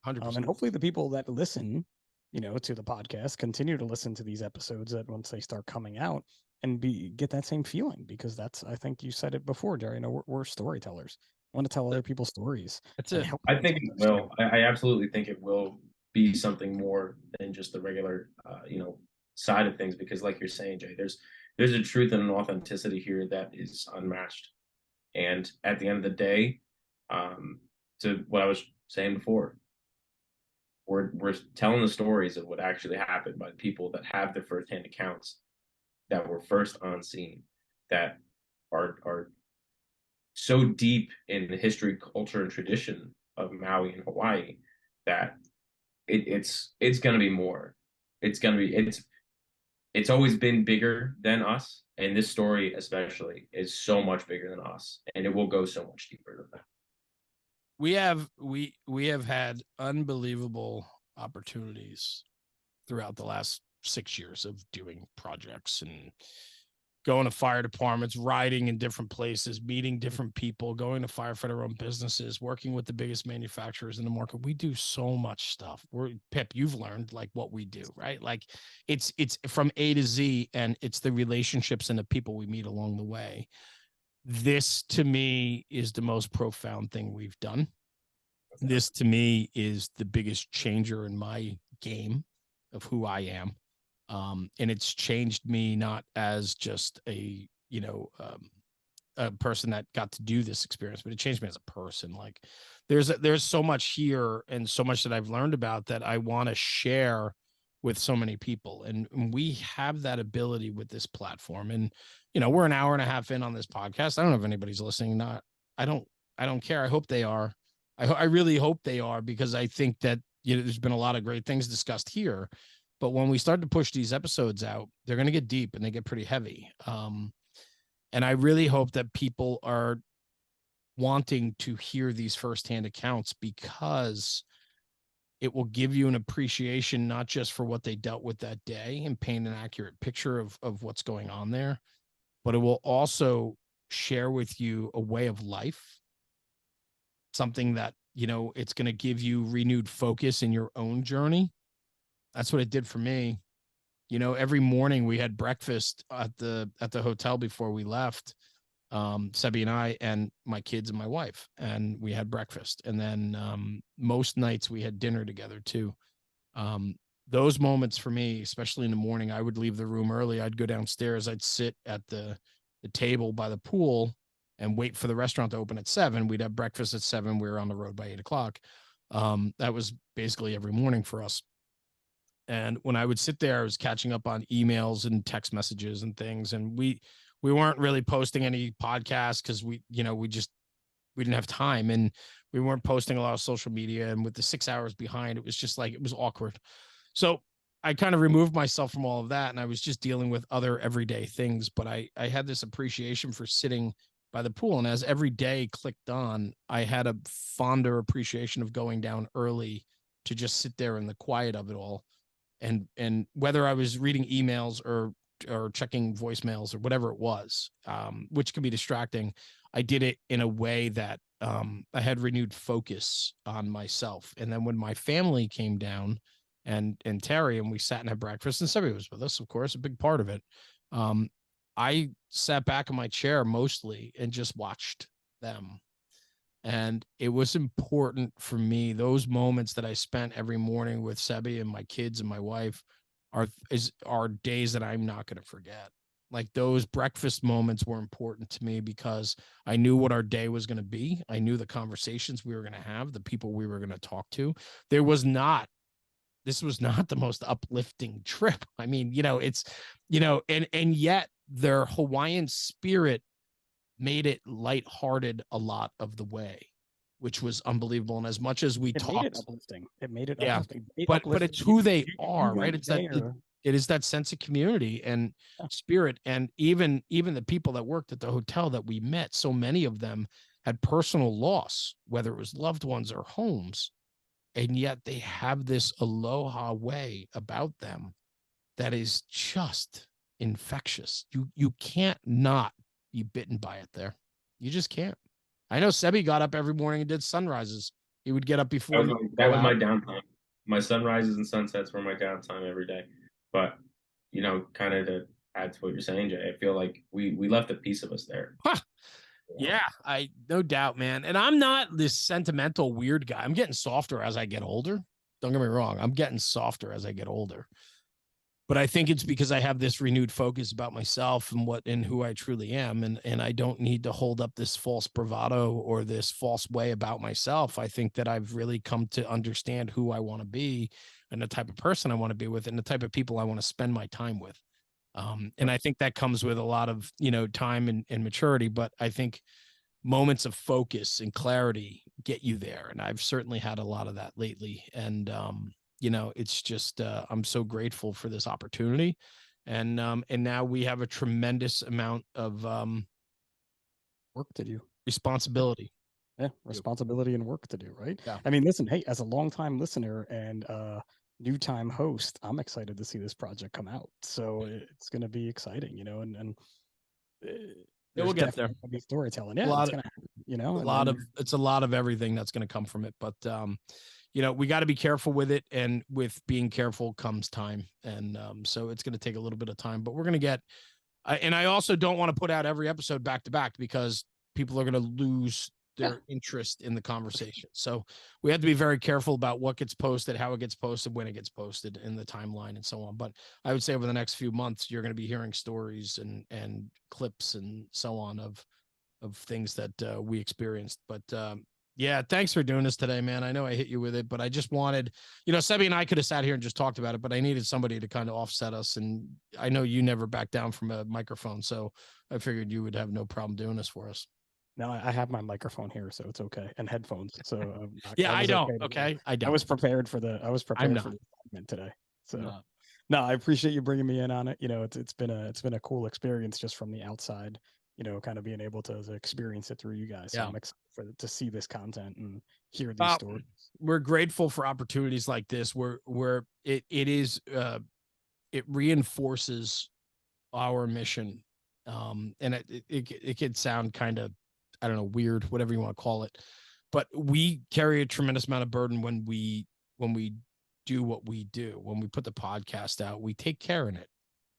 And hopefully the people that listen, to the podcast continue to listen to these episodes that once they start coming out and get that same feeling, because I think you said it before, Jerry. We're storytellers. I want to tell other people's stories. That's it. I think it will. I absolutely think it will be something more than just the regular, side of things. Because, like you're saying, Jay, there's a truth and an authenticity here that is unmatched. And at the end of the day, to what I was saying before, we're telling the stories of what actually happened by people that have the firsthand accounts, that were first on scene, that are so deep in the history, culture, and tradition of Maui and Hawaii that it's going to be more. It's always been bigger than us, and this story especially is so much bigger than us, and it will go so much deeper than that. We have had unbelievable opportunities throughout the last 6 years of doing projects and going to fire departments, riding in different places, meeting different people, going to firefighter-owned businesses, working with the biggest manufacturers in the market. We do so much stuff. Pip, you've learned like what we do, right? Like it's from A to Z, and it's the relationships and the people we meet along the way. This, to me, is the most profound thing we've done. This, to me, is the biggest changer in my game of who I am. And it's changed me not as just a person that got to do this experience, but it changed me as a person. Like there's so much here and so much that I've learned about that I want to share with so many people. And we have that ability with this platform. And, we're an hour and a half in on this podcast. I don't know if anybody's listening. I don't care. I hope they are. I really hope they are, because I think that, there's been a lot of great things discussed here, but when we start to push these episodes out, they're going to get deep and they get pretty heavy. And I really hope that people are wanting to hear these firsthand accounts, because it will give you an appreciation, not just for what they dealt with that day and paint an accurate picture of what's going on there, but it will also share with you a way of life, something that, it's going to give you renewed focus in your own journey. That's what it did for me. Every morning we had breakfast at the hotel before we left, Sebi and I and my kids and my wife, and we had breakfast. And then most nights we had dinner together too. Those moments for me, especially in the morning, I would leave the room early. I'd go downstairs. I'd sit at the table by the pool and wait for the restaurant to open at 7. We'd have breakfast at 7. We were on the road by 8 o'clock. That was basically every morning for us. And when I would sit there, I was catching up on emails and text messages and things. And we weren't really posting any podcasts because we didn't have time, and we weren't posting a lot of social media. And with the 6 hours behind, it was just like, it was awkward. So I kind of removed myself from all of that, and I was just dealing with other everyday things. But I had this appreciation for sitting by the pool. And as every day clicked on, I had a fonder appreciation of going down early to just sit there in the quiet of it all. And whether I was reading emails or checking voicemails or whatever it was, which can be distracting, I did it in a way that I had renewed focus on myself. And then when my family came down and Terry, and we sat and had breakfast, and Sebi was with us, of course, a big part of it. I sat back in my chair mostly and just watched them. And it was important for me. Those moments that I spent every morning with Sebi and my kids and my wife are days that I'm not going to forget. Like, those breakfast moments were important to me because I knew what our day was going to be. I knew the conversations we were going to have, the people we were going to talk to. This was not the most uplifting trip. I mean, and yet their Hawaiian spirit made it lighthearted a lot of the way, which was unbelievable. And as much as we talked, it made it yeah, uplifting. but it's who they are, right? It is that sense of community and spirit. And even the people that worked at the hotel that we met, so many of them had personal loss, whether it was loved ones or homes. And yet they have this aloha way about them that is just infectious. You can't not be bitten by it there. You just can't. I know Sebi got up every morning and did sunrises. He would get up before. That was my downtime. My sunrises and sunsets were my downtime every day. But, kind of to add to what you're saying, Jay, I feel like we left a piece of us there. Huh. Yeah, no doubt, man. And I'm not this sentimental weird guy. I'm getting softer as I get older. Don't get me wrong. I'm getting softer as I get older. But I think it's because I have this renewed focus about myself and who I truly am. And I don't need to hold up this false bravado or this false way about myself. I think that I've really come to understand who I want to be and the type of person I want to be with and the type of people I want to spend my time with. And I think that comes with a lot of, time and maturity, but I think moments of focus and clarity get you there. And I've certainly had a lot of that lately. And, it's just, I'm so grateful for this opportunity. And now we have a tremendous amount of work to do. Responsibility. Yeah. Responsibility and work to do. Right. Yeah. I mean, listen, hey, as a longtime listener and new time host, I'm excited to see this project come out. So it's going to be exciting, and we'll get there. Be storytelling. Yeah. It's a lot of everything that's going to come from it. But, we got to be careful with it, and with being careful comes time. And so it's going to take a little bit of time, but we're going to get, and I also don't want to put out every episode back to back because people are going to lose their interest in the conversation. So we have to be very careful about what gets posted, how it gets posted, when it gets posted, in the timeline and so on. But I would say over the next few months, you're going to be hearing stories and clips and so on of things that we experienced. But yeah, thanks for doing this today, man. I know I hit you with it, but I just wanted, Sebi and I could have sat here and just talked about it, but I needed somebody to kind of offset us. And I know you never back down from a microphone, so I figured you would have no problem doing this for us. No, I have my microphone here, so it's okay, and headphones. So Yeah, I was don't. okay Okay, I I don't. was prepared for the I'm for not. the segment today. So No. no, I appreciate you bringing me in on it. You know, it's been a cool experience just from the outside. You know, kind of being able to experience it through you guys. So Yeah. I'm excited to see this content and hear these Well, stories. we're grateful for opportunities like this, where it is it reinforces our mission, and it could sound kind of, I don't know, weird, whatever you want to call it, but we carry a tremendous amount of burden when we do what we do. When we put the podcast out, we take care in it.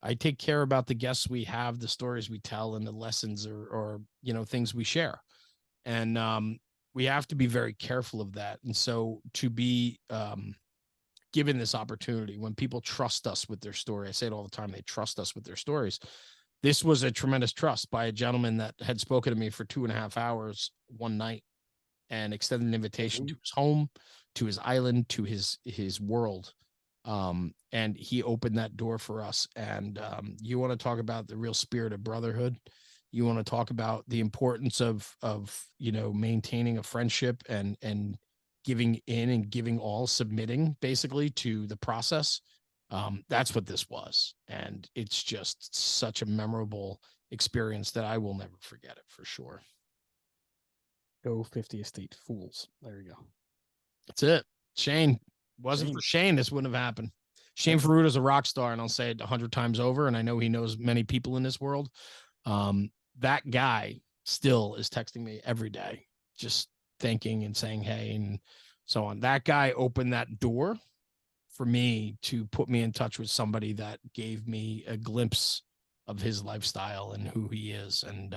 I take care about the guests we have, the stories we tell, and the lessons or you know, things we share, and we have to be very careful of that. And so to be given this opportunity, when people trust us with their story, I say it all the time, they trust us with their stories. This was a tremendous trust by a gentleman that had spoken to me for 2.5 hours one night and extended an invitation to his home, to his island, to his world. And he opened that door for us. And you want to talk about the real spirit of brotherhood. You want to talk about the importance of you know, maintaining a friendship and giving in and giving all, submitting basically to the process. That's what this was. And it's just such a memorable experience that I will never forget it, for sure. Go 50 Estate Fools. There you go. That's it. Shane. Wasn't for Shane, this wouldn't have happened. Shane Furata is a rock star, and I'll say it 100 times over. And I know he knows many people in this world. That guy still is texting me every day, just thanking and saying hey and so on. That guy opened that door for me to put me in touch with somebody that gave me a glimpse of his lifestyle and who he is. And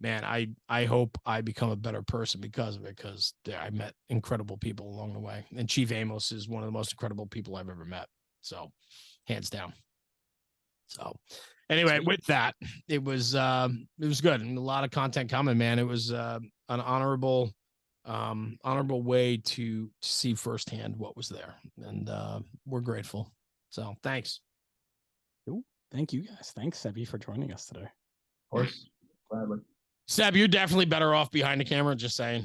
man, I hope I become a better person because of it, because I met incredible people along the way. And Chief Amos is one of the most incredible people I've ever met. So hands down. So anyway, with that, it was good, and a lot of content coming, man. It was an honorable way to see firsthand what was there, and we're grateful. So thanks. Ooh, thank you guys. Thanks, Sebi, for joining us today. Of course, gladly. Seb, you're definitely better off behind the camera. Just saying.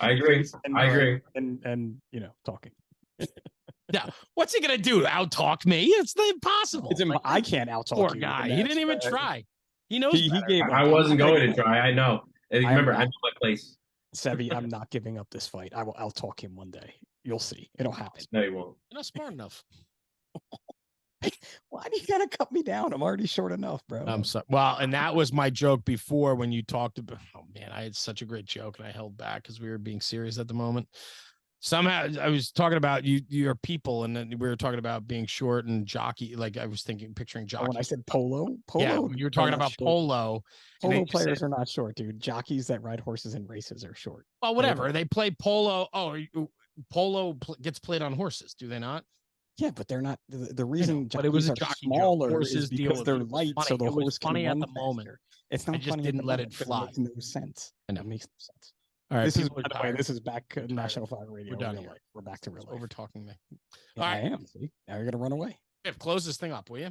I agree. I agree. And you know, talking. Yeah, what's he gonna do? Out-talk me? It's impossible. I can't out-talk poor you. guy. He didn't even try. He knows. He gave. I wasn't going to try. I know. Remember, I know my place. Sebi, I'm not giving up this fight. I will out-talk him one day. You'll see. It'll happen. No, you won't. You're not smart enough. Why do you gotta cut me down? I'm already short enough, bro. I'm sorry. Well, and that was my joke before when you talked about. Oh man, I had such a great joke and I held back because we were being serious at the moment. Somehow I was talking about your people, and then we were talking about being short and jockey. Like I was picturing jockey. When I said polo, yeah, you were talking about polo. Polo players are not short, dude. Jockeys that ride horses in races are short. Well, whatever. They play polo. Oh, polo gets played on horses, do they not? Yeah, but they're not. The reason but it was a jockey smaller horses is because they're light, so the horse can funny run at the moment. It's not. I just didn't let it fly. It makes no sense. I know. It makes no sense. All right. This is, by the way, this is back National Fire Radio. We're done here. We're back to real life. Over talking me. Yeah, I am. See, now you're gonna run away. Yeah, close this thing up, will you?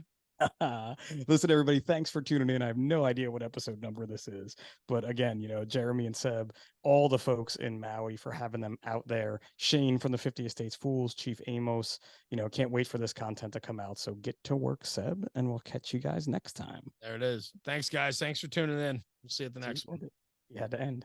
Listen, everybody, thanks for tuning in. I have no idea what episode number this is, but again, you know, Jeremy and Seb, all the folks in Maui for having them out there. Shane from the 50 Estates Fools, Chief Amos, you know, can't wait for this content to come out. So get to work, Seb, and we'll catch you guys next time. There it is. Thanks, guys. Thanks for tuning in. We'll see you at the next one. You had to end.